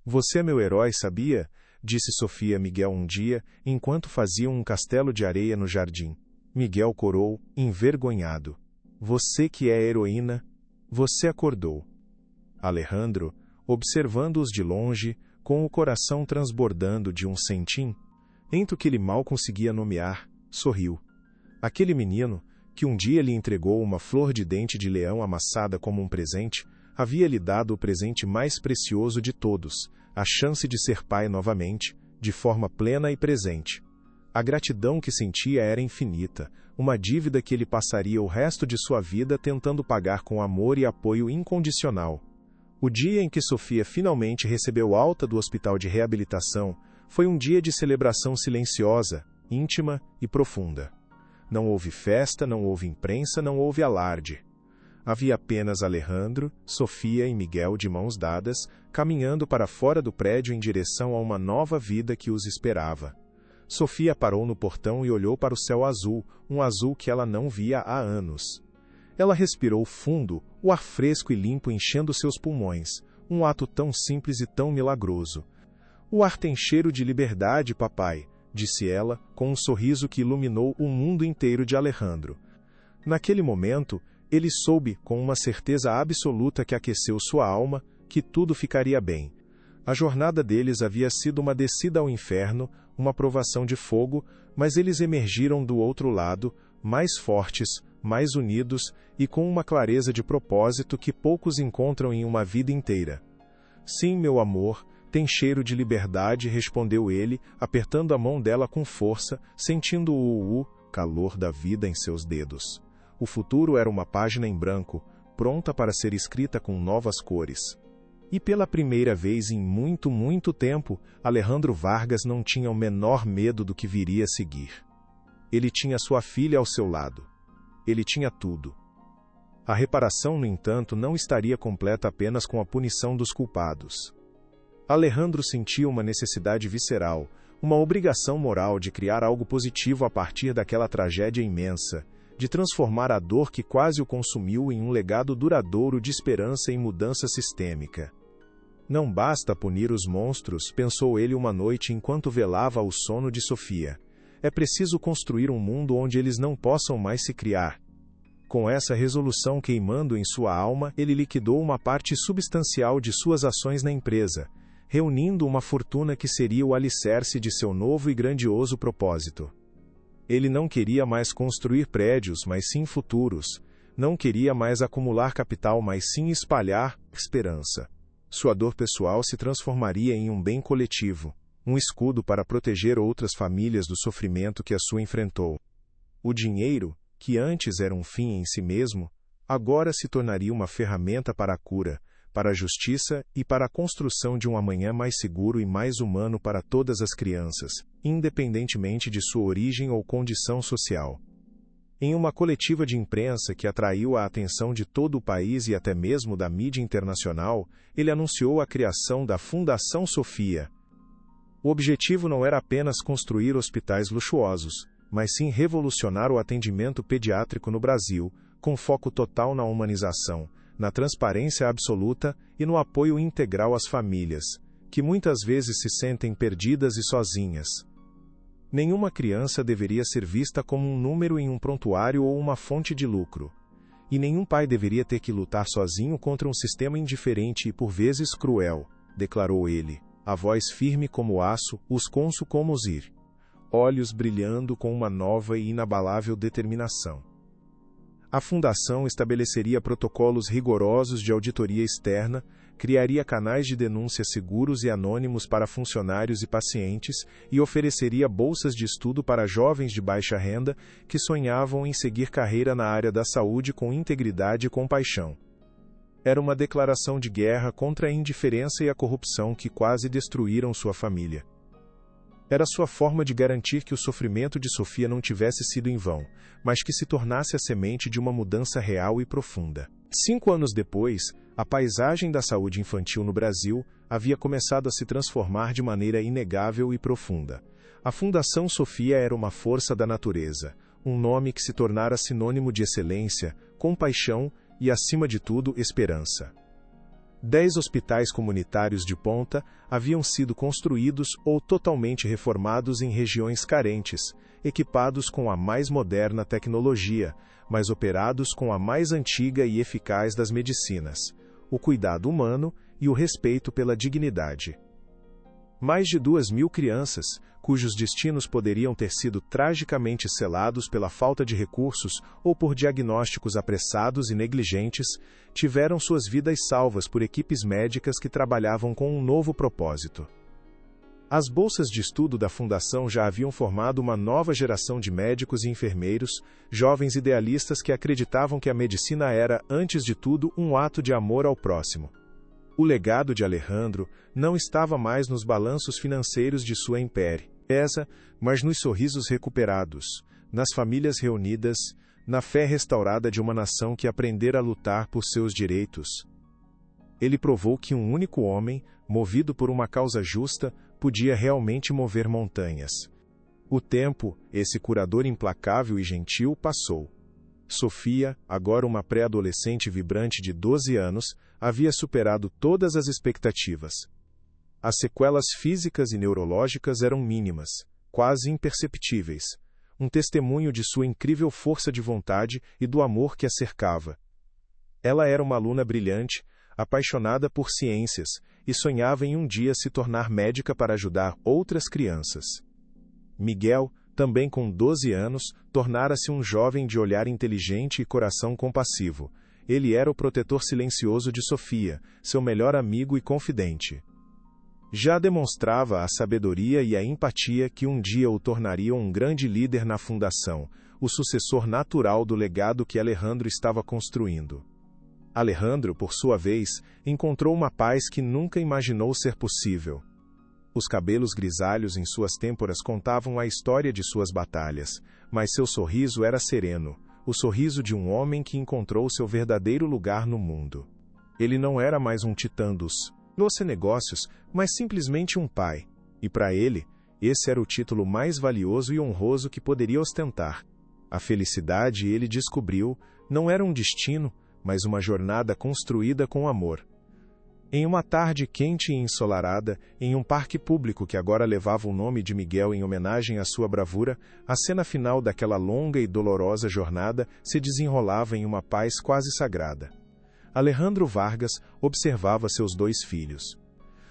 "Você é meu herói, sabia?", disse Sofia a Miguel um dia, enquanto faziam um castelo de areia no jardim. Miguel corou, envergonhado. "Você que é a heroína, você acordou." Alejandro, observando-os de longe, com o coração transbordando de um sentim, ento que ele mal conseguia nomear, sorriu. Aquele menino, que um dia lhe entregou uma flor de dente de leão amassada como um presente, havia lhe dado o presente mais precioso de todos, a chance de ser pai novamente, de forma plena e presente. A gratidão que sentia era infinita, uma dívida que ele passaria o resto de sua vida tentando pagar com amor e apoio incondicional. O dia em que Sofia finalmente recebeu alta do hospital de reabilitação foi um dia de celebração silenciosa, íntima e profunda. Não houve festa, não houve imprensa, não houve alarde. Havia apenas Alejandro, Sofia e Miguel de mãos dadas, caminhando para fora do prédio em direção a uma nova vida que os esperava. Sofia parou no portão e olhou para o céu azul, um azul que ela não via há anos. Ela respirou fundo, o ar fresco e limpo enchendo seus pulmões, um ato tão simples e tão milagroso. "O ar tem cheiro de liberdade, papai", disse ela, com um sorriso que iluminou o mundo inteiro de Alejandro. Naquele momento, ele soube, com uma certeza absoluta que aqueceu sua alma, que tudo ficaria bem. A jornada deles havia sido uma descida ao inferno, uma provação de fogo, mas eles emergiram do outro lado, mais fortes, mais unidos e com uma clareza de propósito que poucos encontram em uma vida inteira. "Sim, meu amor, tem cheiro de liberdade", respondeu ele, apertando a mão dela com força, sentindo o calor da vida em seus dedos. O futuro era uma página em branco, pronta para ser escrita com novas cores. E pela primeira vez em muito, muito tempo, Alejandro Vargas não tinha o menor medo do que viria a seguir. Ele tinha sua filha ao seu lado. Ele tinha tudo. A reparação, no entanto, não estaria completa apenas com a punição dos culpados. Alejandro sentia uma necessidade visceral, uma obrigação moral de criar algo positivo a partir daquela tragédia imensa, de transformar a dor que quase o consumiu em um legado duradouro de esperança e mudança sistêmica. Não basta punir os monstros, pensou ele uma noite enquanto velava o sono de Sofia. É preciso construir um mundo onde eles não possam mais se criar. Com essa resolução queimando em sua alma, ele liquidou uma parte substancial de suas ações na empresa, reunindo uma fortuna que seria o alicerce de seu novo e grandioso propósito. Ele não queria mais construir prédios, mas sim futuros. Não queria mais acumular capital, mas sim espalhar esperança. Sua dor pessoal se transformaria em um bem coletivo, um escudo para proteger outras famílias do sofrimento que a sua enfrentou. O dinheiro, que antes era um fim em si mesmo, agora se tornaria uma ferramenta para a cura, para a justiça e para a construção de um amanhã mais seguro e mais humano para todas as crianças, independentemente de sua origem ou condição social. Em uma coletiva de imprensa que atraiu a atenção de todo o país e até mesmo da mídia internacional, ele anunciou a criação da Fundação Sofia. O objetivo não era apenas construir hospitais luxuosos, mas sim revolucionar o atendimento pediátrico no Brasil, com foco total na humanização, na transparência absoluta e no apoio integral às famílias, que muitas vezes se sentem perdidas e sozinhas. Nenhuma criança deveria ser vista como um número em um prontuário ou uma fonte de lucro. E nenhum pai deveria ter que lutar sozinho contra um sistema indiferente e por vezes cruel, declarou ele. a voz firme como aço, os conso como Osir, olhos brilhando com uma nova e inabalável determinação. A fundação estabeleceria protocolos rigorosos de auditoria externa, criaria canais de denúncia seguros e anônimos para funcionários e pacientes e ofereceria bolsas de estudo para jovens de baixa renda que sonhavam em seguir carreira na área da saúde com integridade e compaixão. Era uma declaração de guerra contra a indiferença e a corrupção que quase destruíram sua família. Era sua forma de garantir que o sofrimento de Sofia não tivesse sido em vão, mas que se tornasse a semente de uma mudança real e profunda. 5 anos depois, a paisagem da saúde infantil no Brasil havia começado a se transformar de maneira inegável e profunda. A Fundação Sofia era uma força da natureza, um nome que se tornara sinônimo de excelência, compaixão e, acima de tudo, esperança. 10 hospitais comunitários de ponta haviam sido construídos ou totalmente reformados em regiões carentes, equipados com a mais moderna tecnologia, mas operados com a mais antiga e eficaz das medicinas, o cuidado humano e o respeito pela dignidade. Mais de 2.000 crianças, cujos destinos poderiam ter sido tragicamente selados pela falta de recursos ou por diagnósticos apressados e negligentes, tiveram suas vidas salvas por equipes médicas que trabalhavam com um novo propósito. As bolsas de estudo da Fundação já haviam formado uma nova geração de médicos e enfermeiros, jovens idealistas que acreditavam que a medicina era, antes de tudo, um ato de amor ao próximo. O legado de Alejandro não estava mais nos balanços financeiros de sua empresa, mas nos sorrisos recuperados, nas famílias reunidas, na fé restaurada de uma nação que aprendera a lutar por seus direitos. Ele provou que um único homem, movido por uma causa justa, podia realmente mover montanhas. O tempo, esse curador implacável e gentil, passou. Sofia, agora uma pré-adolescente vibrante de 12 anos, havia superado todas as expectativas. As sequelas físicas e neurológicas eram mínimas, quase imperceptíveis, um testemunho de sua incrível força de vontade e do amor que a cercava. Ela era uma aluna brilhante, apaixonada por ciências, e sonhava em um dia se tornar médica para ajudar outras crianças. Miguel, também com 12 anos, tornara-se um jovem de olhar inteligente e coração compassivo. Ele era o protetor silencioso de Sofia, seu melhor amigo e confidente. Já demonstrava a sabedoria e a empatia que um dia o tornariam um grande líder na fundação, o sucessor natural do legado que Alejandro estava construindo. Alejandro, por sua vez, encontrou uma paz que nunca imaginou ser possível. Os cabelos grisalhos em suas têmporas contavam a história de suas batalhas, mas seu sorriso era sereno, o sorriso de um homem que encontrou seu verdadeiro lugar no mundo. Ele não era mais um titã dos negócios, mas simplesmente um pai, e para ele, esse era o título mais valioso e honroso que poderia ostentar. A felicidade, ele descobriu, não era um destino, mas uma jornada construída com amor. Em uma tarde quente e ensolarada, em um parque público que agora levava o nome de Miguel em homenagem à sua bravura, a cena final daquela longa e dolorosa jornada se desenrolava em uma paz quase sagrada. Alejandro Vargas observava seus 2 filhos.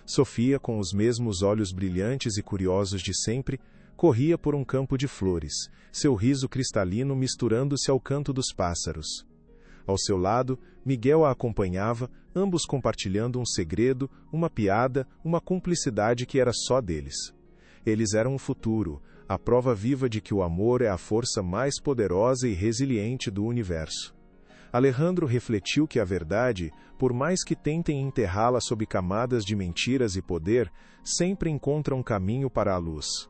Sofia, com os mesmos olhos brilhantes e curiosos de sempre, corria por um campo de flores, seu riso cristalino misturando-se ao canto dos pássaros. Ao seu lado, Miguel a acompanhava, ambos compartilhando um segredo, uma piada, uma cumplicidade que era só deles. Eles eram o futuro, a prova viva de que o amor é a força mais poderosa e resiliente do universo. Alejandro refletiu que a verdade, por mais que tentem enterrá-la sob camadas de mentiras e poder, sempre encontra um caminho para a luz.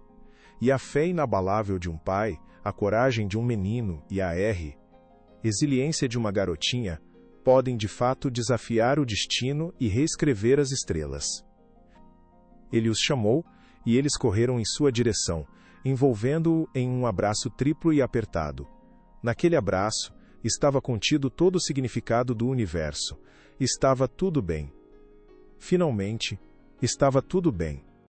E a fé inabalável de um pai, a coragem de um menino e a resiliência de uma garotinha, podem de fato desafiar o destino e reescrever as estrelas. Ele os chamou, e eles correram em sua direção, envolvendo-o em um abraço triplo e apertado. Naquele abraço, estava contido todo o significado do universo. Estava tudo bem. Finalmente, estava tudo bem.